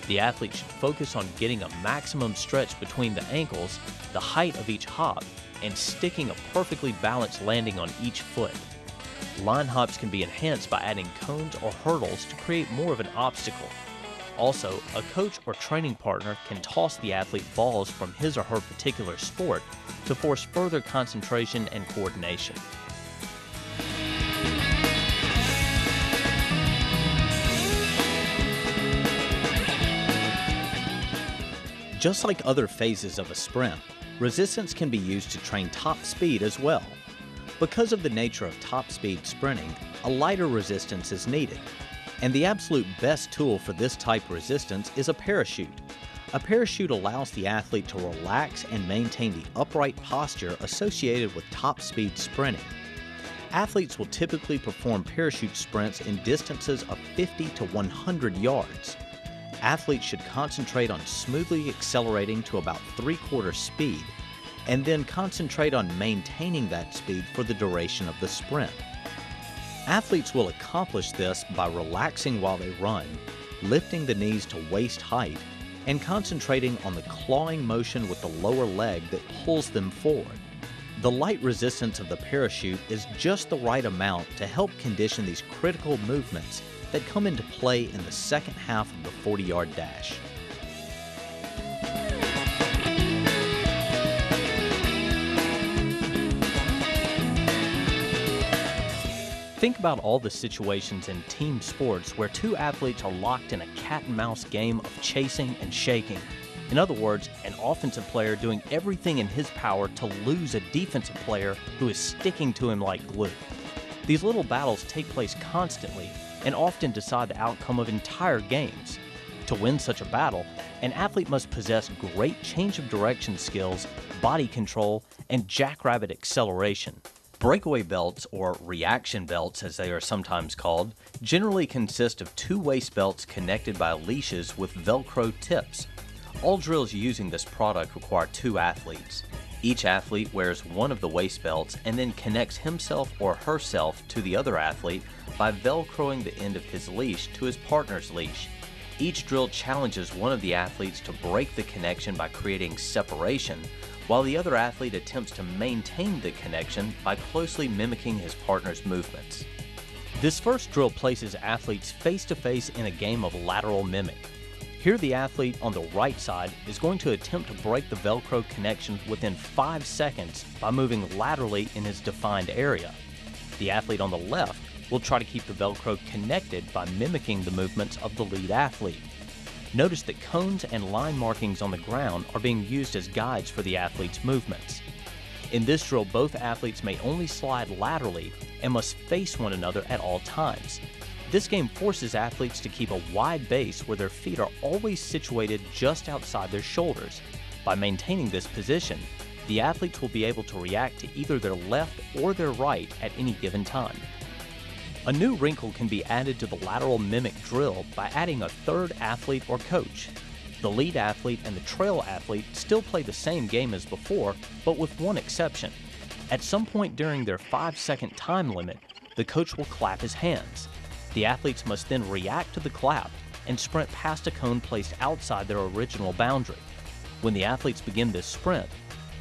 The athlete should focus on getting a maximum stretch between the ankles, the height of each hop, and sticking a perfectly balanced landing on each foot. Line hops can be enhanced by adding cones or hurdles to create more of an obstacle. Also, a coach or training partner can toss the athlete balls from his or her particular sport to force further concentration and coordination. Just like other phases of a sprint, resistance can be used to train top speed as well. Because of the nature of top speed sprinting, a lighter resistance is needed. And the absolute best tool for this type of resistance is a parachute. A parachute allows the athlete to relax and maintain the upright posture associated with top speed sprinting. Athletes will typically perform parachute sprints in distances of 50 to 100 yards. Athletes should concentrate on smoothly accelerating to about 3/4 speed, and then concentrate on maintaining that speed for the duration of the sprint. Athletes will accomplish this by relaxing while they run, lifting the knees to waist height, and concentrating on the clawing motion with the lower leg that pulls them forward. The light resistance of the parachute is just the right amount to help condition these critical movements that come into play in the second half of the 40-yard dash. Think about all the situations in team sports where 2 athletes are locked in a cat and mouse game of chasing and shaking. In other words, an offensive player doing everything in his power to lose a defensive player who is sticking to him like glue. These little battles take place constantly and often decide the outcome of entire games. To win such a battle, an athlete must possess great change of direction skills, body control, and jackrabbit acceleration. Breakaway belts, or reaction belts as they are sometimes called, generally consist of two waist belts connected by leashes with Velcro tips. All drills using this product require two athletes. Each athlete wears one of the waist belts and then connects himself or herself to the other athlete by Velcroing the end of his leash to his partner's leash. Each drill challenges one of the athletes to break the connection by creating separation, while the other athlete attempts to maintain the connection by closely mimicking his partner's movements. This first drill places athletes face-to-face in a game of lateral mimic. Here the athlete on the right side is going to attempt to break the Velcro connection within 5 seconds by moving laterally in his defined area. The athlete on the left will try to keep the Velcro connected by mimicking the movements of the lead athlete. Notice that cones and line markings on the ground are being used as guides for the athlete's movements. In this drill, both athletes may only slide laterally and must face one another at all times. This game forces athletes to keep a wide base where their feet are always situated just outside their shoulders. By maintaining this position, the athletes will be able to react to either their left or their right at any given time. A new wrinkle can be added to the lateral mimic drill by adding a third athlete or coach. The lead athlete and the trail athlete still play the same game as before, but with one exception. At some point during their 5-second time limit, the coach will clap his hands. The athletes must then react to the clap and sprint past a cone placed outside their original boundary. When the athletes begin this sprint,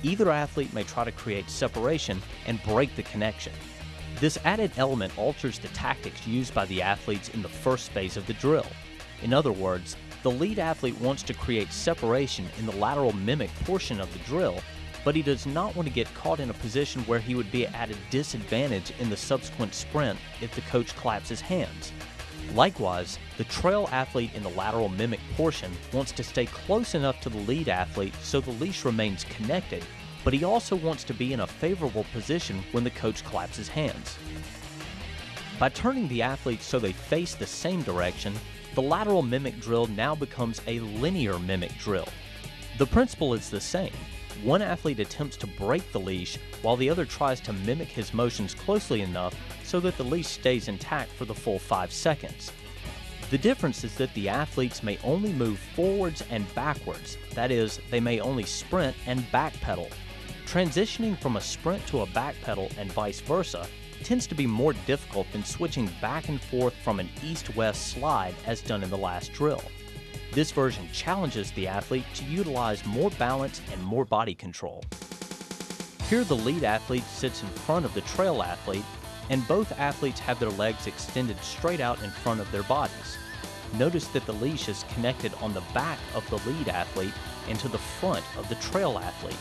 either athlete may try to create separation and break the connection. This added element alters the tactics used by the athletes in the first phase of the drill. In other words, the lead athlete wants to create separation in the lateral mimic portion of the drill, but he does not want to get caught in a position where he would be at a disadvantage in the subsequent sprint if the coach claps his hands. Likewise, the trail athlete in the lateral mimic portion wants to stay close enough to the lead athlete so the leash remains connected, but he also wants to be in a favorable position when the coach claps his hands. By turning the athletes so they face the same direction, the lateral mimic drill now becomes a linear mimic drill. The principle is the same. One athlete attempts to break the leash while the other tries to mimic his motions closely enough so that the leash stays intact for the full 5 seconds. The difference is that the athletes may only move forwards and backwards, that is, they may only sprint and backpedal. Transitioning from a sprint to a backpedal and vice versa tends to be more difficult than switching back and forth from an east-west slide as done in the last drill. This version challenges the athlete to utilize more balance and more body control. Here the lead athlete sits in front of the trail athlete, and both athletes have their legs extended straight out in front of their bodies. Notice that the leash is connected on the back of the lead athlete and to the front of the trail athlete.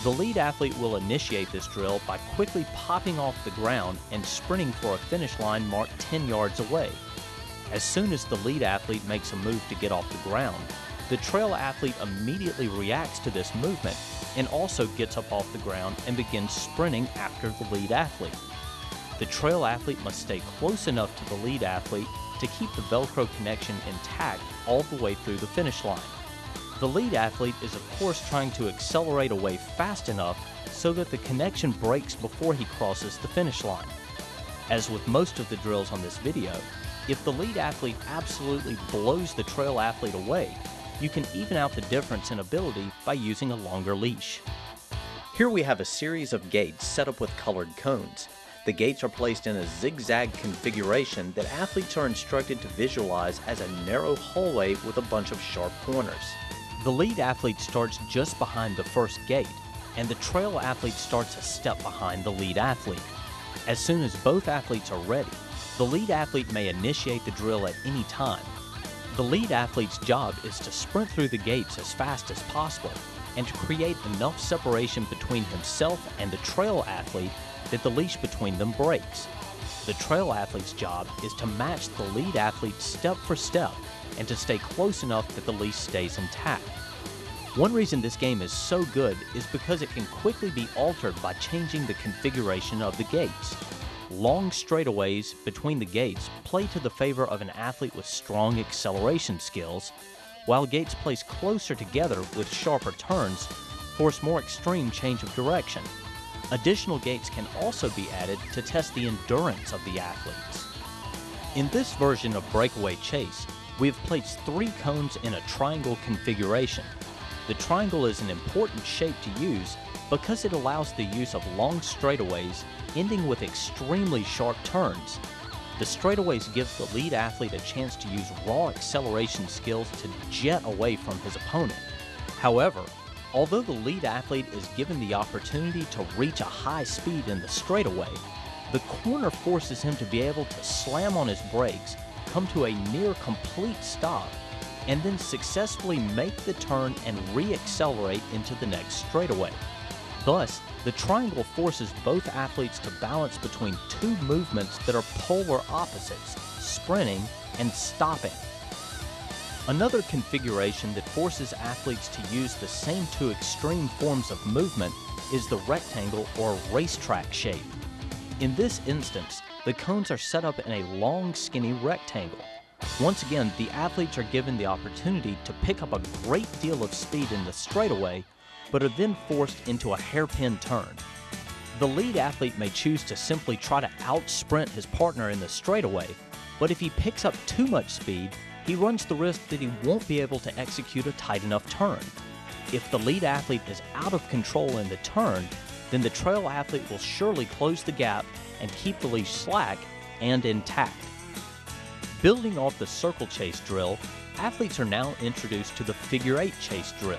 The lead athlete will initiate this drill by quickly popping off the ground and sprinting for a finish line marked 10 yards away. As soon as the lead athlete makes a move to get off the ground, the trail athlete immediately reacts to this movement and also gets up off the ground and begins sprinting after the lead athlete. The trail athlete must stay close enough to the lead athlete to keep the Velcro connection intact all the way through the finish line. The lead athlete is of course trying to accelerate away fast enough so that the connection breaks before he crosses the finish line. As with most of the drills on this video, if the lead athlete absolutely blows the trail athlete away, you can even out the difference in ability by using a longer leash. Here we have a series of gates set up with colored cones. The gates are placed in a zigzag configuration that athletes are instructed to visualize as a narrow hallway with a bunch of sharp corners. The lead athlete starts just behind the first gate, and the trail athlete starts a step behind the lead athlete. As soon as both athletes are ready, the lead athlete may initiate the drill at any time. The lead athlete's job is to sprint through the gates as fast as possible and to create enough separation between himself and the trail athlete that the leash between them breaks. The trail athlete's job is to match the lead athlete step for step and to stay close enough that the leash stays intact. One reason this game is so good is because it can quickly be altered by changing the configuration of the gates. Long straightaways between the gates play to the favor of an athlete with strong acceleration skills, while gates placed closer together with sharper turns force more extreme change of direction. Additional gates can also be added to test the endurance of the athletes. In this version of Breakaway Chase, we have placed 3 cones in a triangle configuration. The triangle is an important shape to use because it allows the use of long straightaways ending with extremely sharp turns. The straightaways give the lead athlete a chance to use raw acceleration skills to jet away from his opponent. However, although the lead athlete is given the opportunity to reach a high speed in the straightaway, the corner forces him to be able to slam on his brakes, come to a near complete stop, and then successfully make the turn and re-accelerate into the next straightaway. Thus, the triangle forces both athletes to balance between 2 movements that are polar opposites, sprinting and stopping. Another configuration that forces athletes to use the same 2 extreme forms of movement is the rectangle or racetrack shape. In this instance, the cones are set up in a long, skinny rectangle. Once again, the athletes are given the opportunity to pick up a great deal of speed in the straightaway, but are then forced into a hairpin turn. The lead athlete may choose to simply try to out-sprint his partner in the straightaway, but if he picks up too much speed, he runs the risk that he won't be able to execute a tight enough turn. If the lead athlete is out of control in the turn, then the trail athlete will surely close the gap and keep the leash slack and intact. Building off the circle chase drill, athletes are now introduced to the figure 8 chase drill.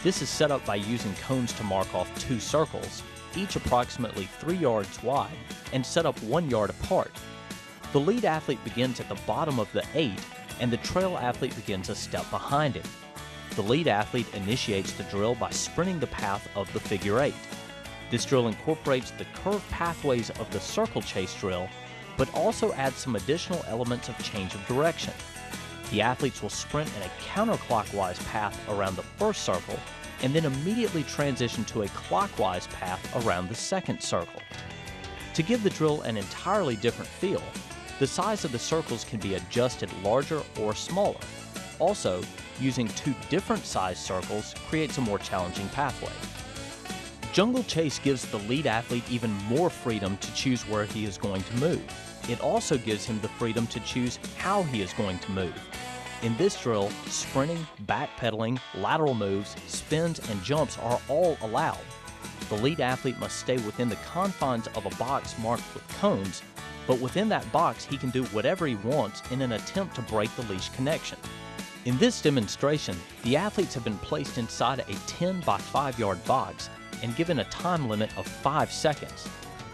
This is set up by using cones to mark off 2 circles, each approximately 3 yards wide, and set up 1 yard apart. The lead athlete begins at the bottom of the 8, and the trail athlete begins a step behind him. The lead athlete initiates the drill by sprinting the path of the figure 8. This drill incorporates the curved pathways of the circle chase drill, but also adds some additional elements of change of direction. The athletes will sprint in a counterclockwise path around the first circle, and then immediately transition to a clockwise path around the second circle. To give the drill an entirely different feel, the size of the circles can be adjusted larger or smaller. Also, using 2 different sized circles creates a more challenging pathway. Jungle Chase gives the lead athlete even more freedom to choose where he is going to move. It also gives him the freedom to choose how he is going to move. In this drill, sprinting, backpedaling, lateral moves, spins, and jumps are all allowed. The lead athlete must stay within the confines of a box marked with cones, but within that box he can do whatever he wants in an attempt to break the leash connection. In this demonstration, the athletes have been placed inside a 10 by 5 yard box and given a time limit of 5 seconds.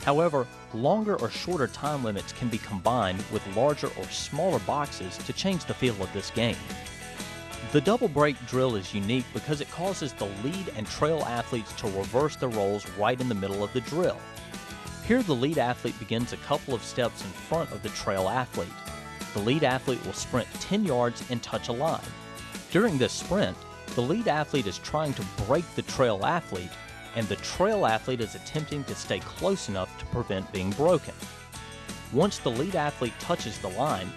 However, longer or shorter time limits can be combined with larger or smaller boxes to change the feel of this game. The double break drill is unique because it causes the lead and trail athletes to reverse their roles right in the middle of the drill. Here the lead athlete begins a couple of steps in front of the trail athlete. The lead athlete will sprint 10 yards and touch a line. During this sprint, the lead athlete is trying to break the trail athlete, and the trail athlete is attempting to stay close enough to prevent being broken. Once the lead athlete touches the line,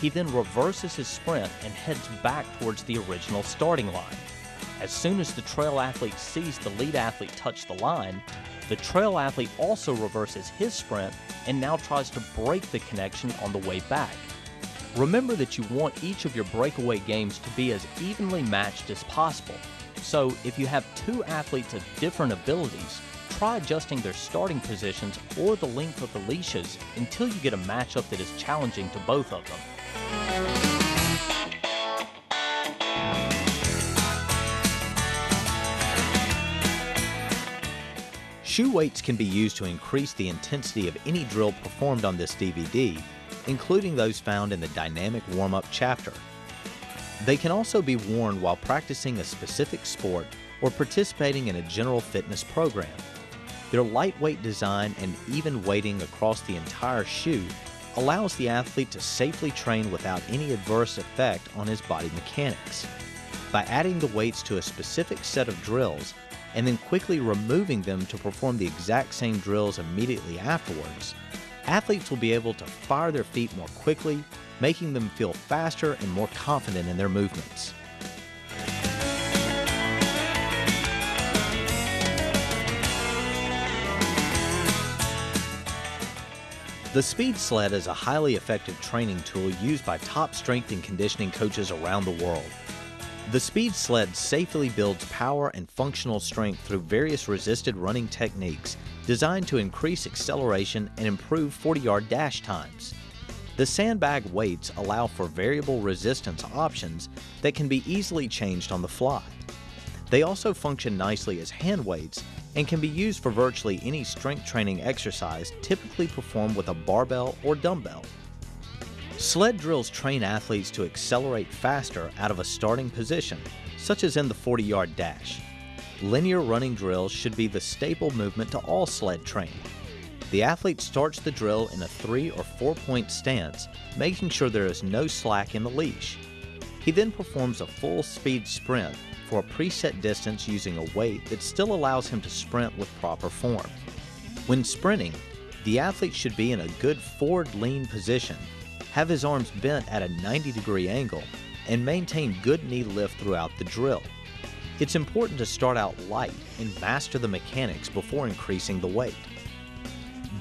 he then reverses his sprint and heads back towards the original starting line. As soon as the trail athlete sees the lead athlete touch the line, the trail athlete also reverses his sprint and now tries to break the connection on the way back. Remember that you want each of your breakaway games to be as evenly matched as possible. So if you have 2 athletes of different abilities, try adjusting their starting positions or the length of the leashes until you get a matchup that is challenging to both of them. Shoe weights can be used to increase the intensity of any drill performed on this DVD, including those found in the Dynamic Warm-Up chapter. They can also be worn while practicing a specific sport or participating in a general fitness program. Their lightweight design and even weighting across the entire shoe allows the athlete to safely train without any adverse effect on his body mechanics. By adding the weights to a specific set of drills and then quickly removing them to perform the exact same drills immediately afterwards, athletes will be able to fire their feet more quickly, making them feel faster and more confident in their movements. The speed sled is a highly effective training tool used by top strength and conditioning coaches around the world. The speed sled safely builds power and functional strength through various resisted running techniques designed to increase acceleration and improve 40-yard dash times. The sandbag weights allow for variable resistance options that can be easily changed on the fly. They also function nicely as hand weights and can be used for virtually any strength training exercise typically performed with a barbell or dumbbell. Sled drills train athletes to accelerate faster out of a starting position, such as in the 40-yard dash. Linear running drills should be the staple movement to all sled training. The athlete starts the drill in a 3 or 4-point stance, making sure there is no slack in the leash. He then performs a full speed sprint for a preset distance using a weight that still allows him to sprint with proper form. When sprinting, the athlete should be in a good forward lean position, have his arms bent at a 90-degree angle, and maintain good knee lift throughout the drill. It's important to start out light and master the mechanics before increasing the weight.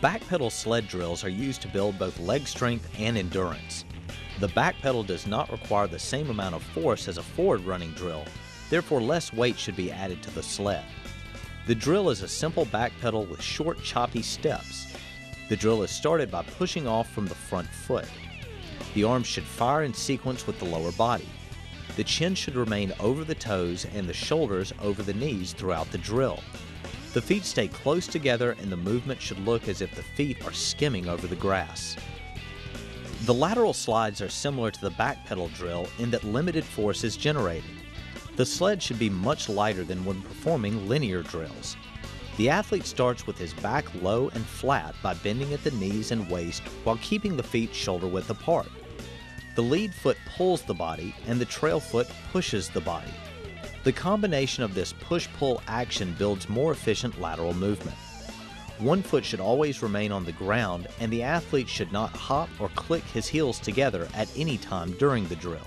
Back pedal sled drills are used to build both leg strength and endurance. The back pedal does not require the same amount of force as a forward running drill, therefore less weight should be added to the sled. The drill is a simple back pedal with short, choppy steps. The drill is started by pushing off from the front foot. The arms should fire in sequence with the lower body. The chin should remain over the toes and the shoulders over the knees throughout the drill. The feet stay close together and the movement should look as if the feet are skimming over the grass. The lateral slides are similar to the back pedal drill in that limited force is generated. The sled should be much lighter than when performing linear drills. The athlete starts with his back low and flat by bending at the knees and waist while keeping the feet shoulder width apart. The lead foot pulls the body and the trail foot pushes the body. The combination of this push-pull action builds more efficient lateral movement. One foot should always remain on the ground and the athlete should not hop or click his heels together at any time during the drill.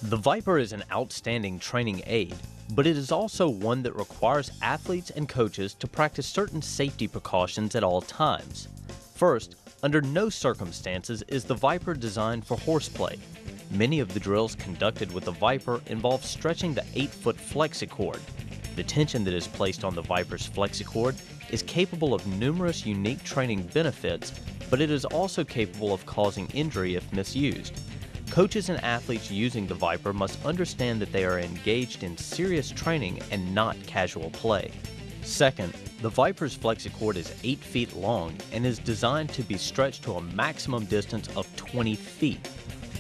The Viper is an outstanding training aid, but it is also one that requires athletes and coaches to practice certain safety precautions at all times. First, under no circumstances is the Viper designed for horseplay. Many of the drills conducted with the Viper involve stretching the 8-foot flexicord. The tension that is placed on the Viper's flexicord is capable of numerous unique training benefits, but it is also capable of causing injury if misused. Coaches and athletes using the Viper must understand that they are engaged in serious training and not casual play. Second, the Viper's flexicord is 8 feet long and is designed to be stretched to a maximum distance of 20 feet.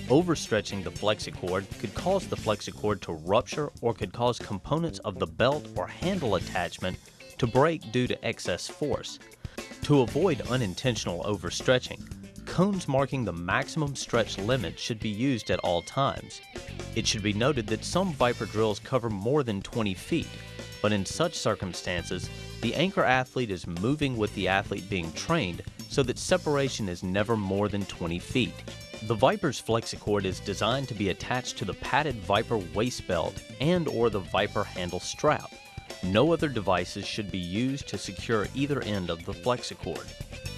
Overstretching the flexicord could cause the flexicord to rupture or could cause components of the belt or handle attachment to break due to excess force. To avoid unintentional overstretching, cones marking the maximum stretch limit should be used at all times. It should be noted that some Viper drills cover more than 20 feet, but in such circumstances, the anchor athlete is moving with the athlete being trained so that separation is never more than 20 feet. The Viper's flexicord is designed to be attached to the padded Viper waist belt and/or the Viper handle strap. No other devices should be used to secure either end of the flexicord.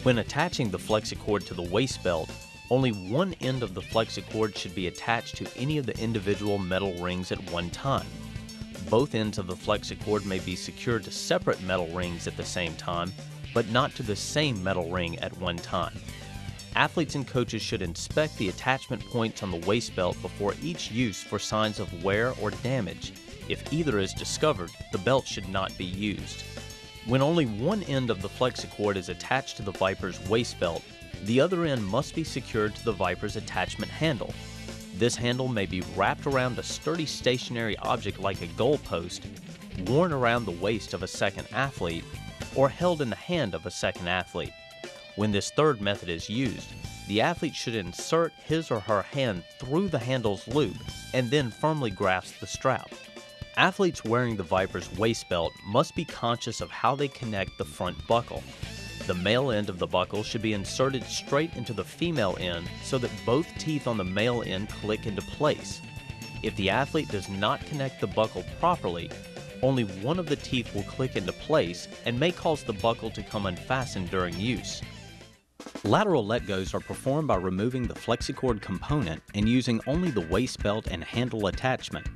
When attaching the flexicord to the waist belt, only one end of the flexicord should be attached to any of the individual metal rings at one time. Both ends of the flexicord may be secured to separate metal rings at the same time, but not to the same metal ring at one time. Athletes and coaches should inspect the attachment points on the waist belt before each use for signs of wear or damage. If either is discovered, the belt should not be used. When only one end of the flexicord is attached to the Viper's waist belt, the other end must be secured to the Viper's attachment handle. This handle may be wrapped around a sturdy stationary object like a goalpost, worn around the waist of a second athlete, or held in the hand of a second athlete. When this third method is used, the athlete should insert his or her hand through the handle's loop and then firmly grasp the strap. Athletes wearing the Viper's waist belt must be conscious of how they connect the front buckle. The male end of the buckle should be inserted straight into the female end so that both teeth on the male end click into place. If the athlete does not connect the buckle properly, only one of the teeth will click into place and may cause the buckle to come unfastened during use. Lateral let-goes are performed by removing the flexicord component and using only the waist belt and handle attachment.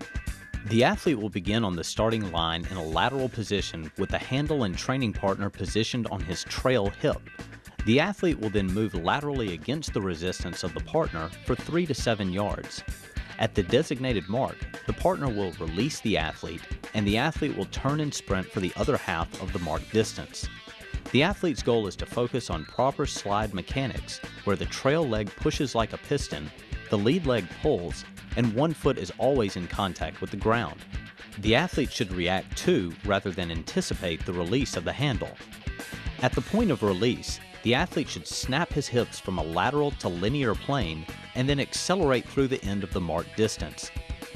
The athlete will begin on the starting line in a lateral position with the handle and training partner positioned on his trail hip. The athlete will then move laterally against the resistance of the partner for 3 to 7 yards. At the designated mark, the partner will release the athlete, and the athlete will turn and sprint for the other half of the marked distance. The athlete's goal is to focus on proper slide mechanics, where the trail leg pushes like a piston, the lead leg pulls, and one foot is always in contact with the ground. The athlete should react to, rather than anticipate, the release of the handle. At the point of release, the athlete should snap his hips from a lateral to linear plane and then accelerate through the end of the marked distance.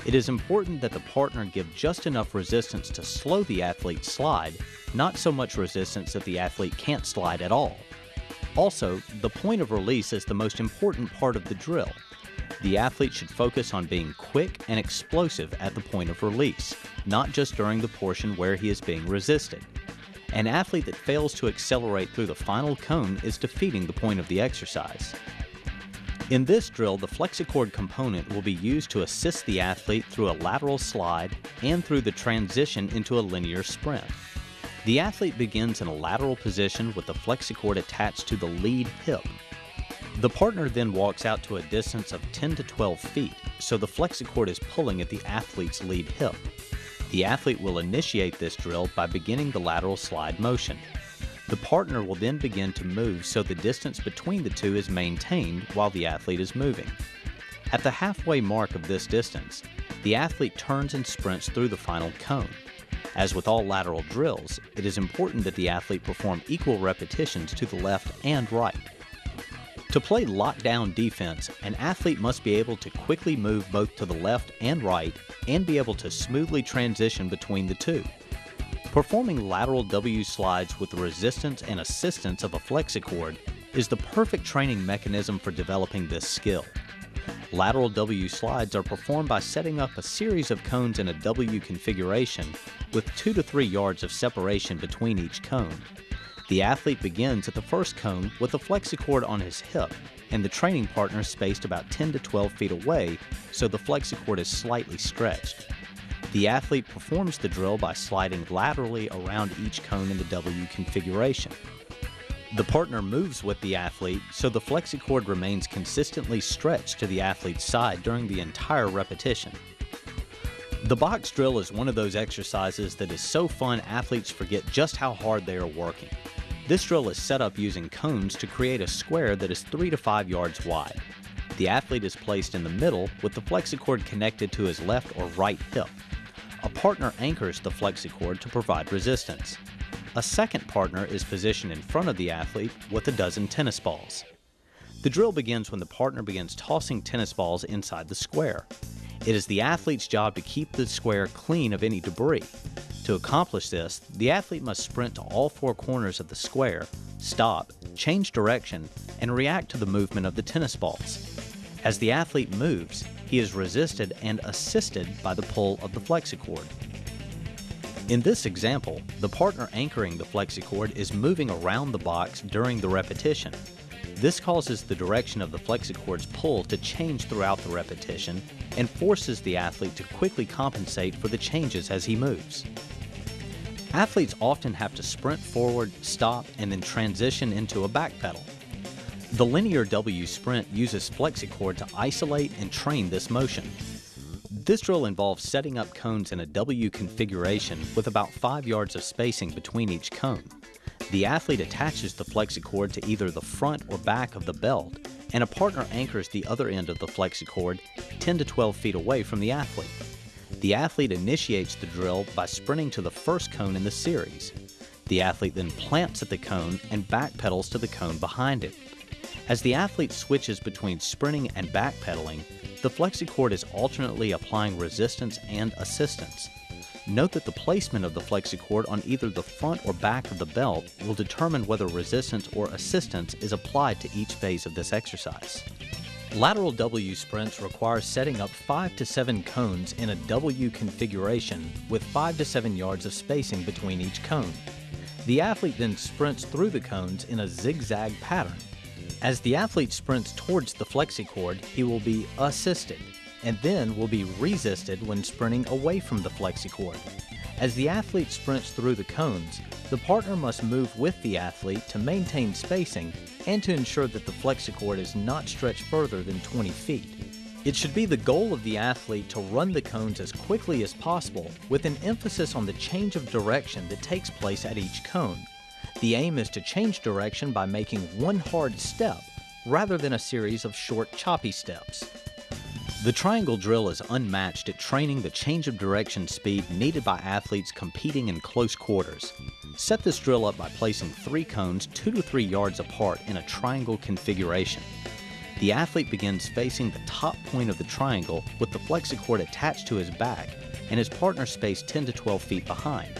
It is important that the partner give just enough resistance to slow the athlete's slide, not so much resistance that the athlete can't slide at all. Also, the point of release is the most important part of the drill. The athlete should focus on being quick and explosive at the point of release, not just during the portion where he is being resisted. An athlete that fails to accelerate through the final cone is defeating the point of the exercise. In this drill, the flexicord component will be used to assist the athlete through a lateral slide and through the transition into a linear sprint. The athlete begins in a lateral position with the flexicord attached to the lead hip. The partner then walks out to a distance of 10 to 12 feet, so the flexicord is pulling at the athlete's lead hip. The athlete will initiate this drill by beginning the lateral slide motion. The partner will then begin to move so the distance between the two is maintained while the athlete is moving. At the halfway mark of this distance, the athlete turns and sprints through the final cone. As with all lateral drills, it is important that the athlete perform equal repetitions to the left and right. To play lockdown defense, an athlete must be able to quickly move both to the left and right and be able to smoothly transition between the two. Performing lateral W slides with the resistance and assistance of a flexicord is the perfect training mechanism for developing this skill. Lateral W slides are performed by setting up a series of cones in a W configuration with 2 to 3 yards of separation between each cone. The athlete begins at the first cone with the flexicord on his hip and the training partner spaced about 10 to 12 feet away so the flexicord is slightly stretched. The athlete performs the drill by sliding laterally around each cone in the W configuration. The partner moves with the athlete so the flexicord remains consistently stretched to the athlete's side during the entire repetition. The box drill is one of those exercises that is so fun athletes forget just how hard they are working. This drill is set up using cones to create a square that is 3 to 5 yards wide. The athlete is placed in the middle with the flexicord connected to his left or right hip. A partner anchors the flexicord to provide resistance. A second partner is positioned in front of the athlete with a dozen tennis balls. The drill begins when the partner begins tossing tennis balls inside the square. It is the athlete's job to keep the square clean of any debris. To accomplish this, the athlete must sprint to all 4 corners of the square, stop, change direction, and react to the movement of the tennis balls. As the athlete moves, he is resisted and assisted by the pull of the flexicord. In this example, the partner anchoring the flexicord is moving around the box during the repetition. This causes the direction of the flexicord's pull to change throughout the repetition and forces the athlete to quickly compensate for the changes as he moves. Athletes often have to sprint forward, stop, and then transition into a back pedal. The linear W sprint uses flexicord to isolate and train this motion. This drill involves setting up cones in a W configuration with about 5 yards of spacing between each cone. The athlete attaches the flexicord to either the front or back of the belt, and a partner anchors the other end of the flexicord 10 to 12 feet away from the athlete. The athlete initiates the drill by sprinting to the first cone in the series. The athlete then plants at the cone and backpedals to the cone behind it. As the athlete switches between sprinting and backpedaling, the flexicord is alternately applying resistance and assistance. Note that the placement of the flexicord on either the front or back of the belt will determine whether resistance or assistance is applied to each phase of this exercise. Lateral W sprints require setting up 5 to 7 cones in a W configuration with 5 to 7 yards of spacing between each cone. The athlete then sprints through the cones in a zigzag pattern. As the athlete sprints towards the flexicord, he will be assisted, and then will be resisted when sprinting away from the flexicord. As the athlete sprints through the cones, the partner must move with the athlete to maintain spacing and to ensure that the flexicord is not stretched further than 20 feet. It should be the goal of the athlete to run the cones as quickly as possible, with an emphasis on the change of direction that takes place at each cone. The aim is to change direction by making one hard step rather than a series of short, choppy steps. The triangle drill is unmatched at training the change of direction speed needed by athletes competing in close quarters. Set this drill up by placing 3 cones 2 to 3 yards apart in a triangle configuration. The athlete begins facing the top point of the triangle with the flexicord attached to his back and his partner spaced 10 to 12 feet behind.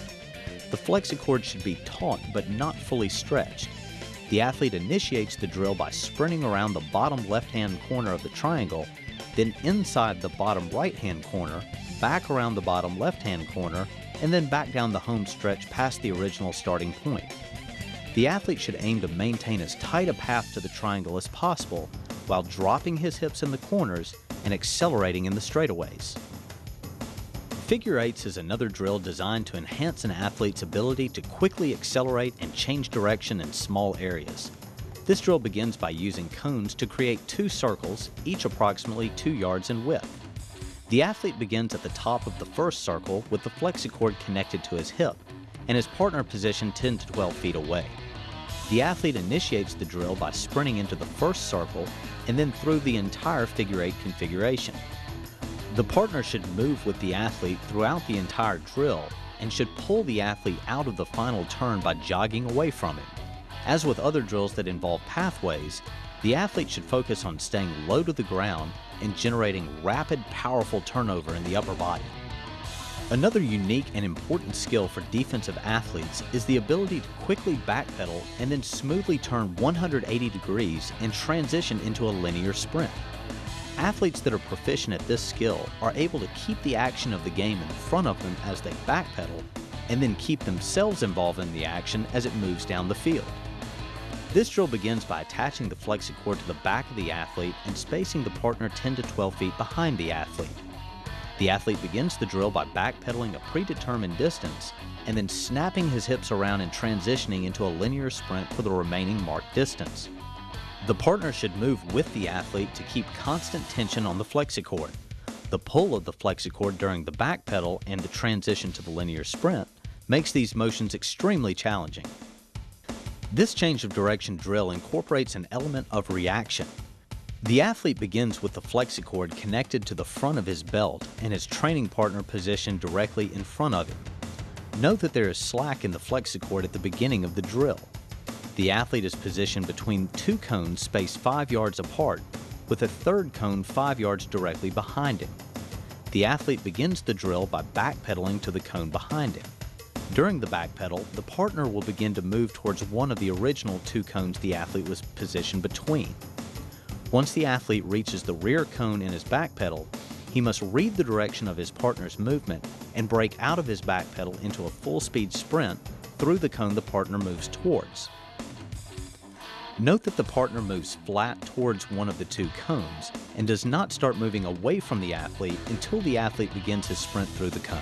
The flexicord should be taut but not fully stretched. The athlete initiates the drill by sprinting around the bottom left-hand corner of the triangle, then inside the bottom right-hand corner, back around the bottom left-hand corner, and then back down the home stretch past the original starting point. The athlete should aim to maintain as tight a path to the triangle as possible while dropping his hips in the corners and accelerating in the straightaways. Figure eights is another drill designed to enhance an athlete's ability to quickly accelerate and change direction in small areas. This drill begins by using cones to create 2 circles, each approximately 2 yards in width. The athlete begins at the top of the first circle with the flexicord connected to his hip and his partner positioned 10 to 12 feet away. The athlete initiates the drill by sprinting into the first circle and then through the entire figure 8 configuration. The partner should move with the athlete throughout the entire drill and should pull the athlete out of the final turn by jogging away from him. As with other drills that involve pathways, the athlete should focus on staying low to the ground and generating rapid, powerful turnover in the upper body. Another unique and important skill for defensive athletes is the ability to quickly backpedal and then smoothly turn 180 degrees and transition into a linear sprint. Athletes that are proficient at this skill are able to keep the action of the game in front of them as they backpedal and then keep themselves involved in the action as it moves down the field. This drill begins by attaching the flexicord to the back of the athlete and spacing the partner 10 to 12 feet behind the athlete. The athlete begins the drill by backpedaling a predetermined distance and then snapping his hips around and transitioning into a linear sprint for the remaining marked distance. The partner should move with the athlete to keep constant tension on the flexicord. The pull of the flexicord during the backpedal and the transition to the linear sprint makes these motions extremely challenging. This change of direction drill incorporates an element of reaction. The athlete begins with the flexicord connected to the front of his belt and his training partner positioned directly in front of him. Note that there is slack in the flexicord at the beginning of the drill. The athlete is positioned between 2 cones spaced 5 yards apart, with a third cone 5 yards directly behind him. The athlete begins the drill by backpedaling to the cone behind him. During the backpedal, the partner will begin to move towards one of the original 2 cones the athlete was positioned between. Once the athlete reaches the rear cone in his backpedal, he must read the direction of his partner's movement and break out of his backpedal into a full-speed sprint through the cone the partner moves towards. Note that the partner moves flat towards one of the 2 cones and does not start moving away from the athlete until the athlete begins his sprint through the cone.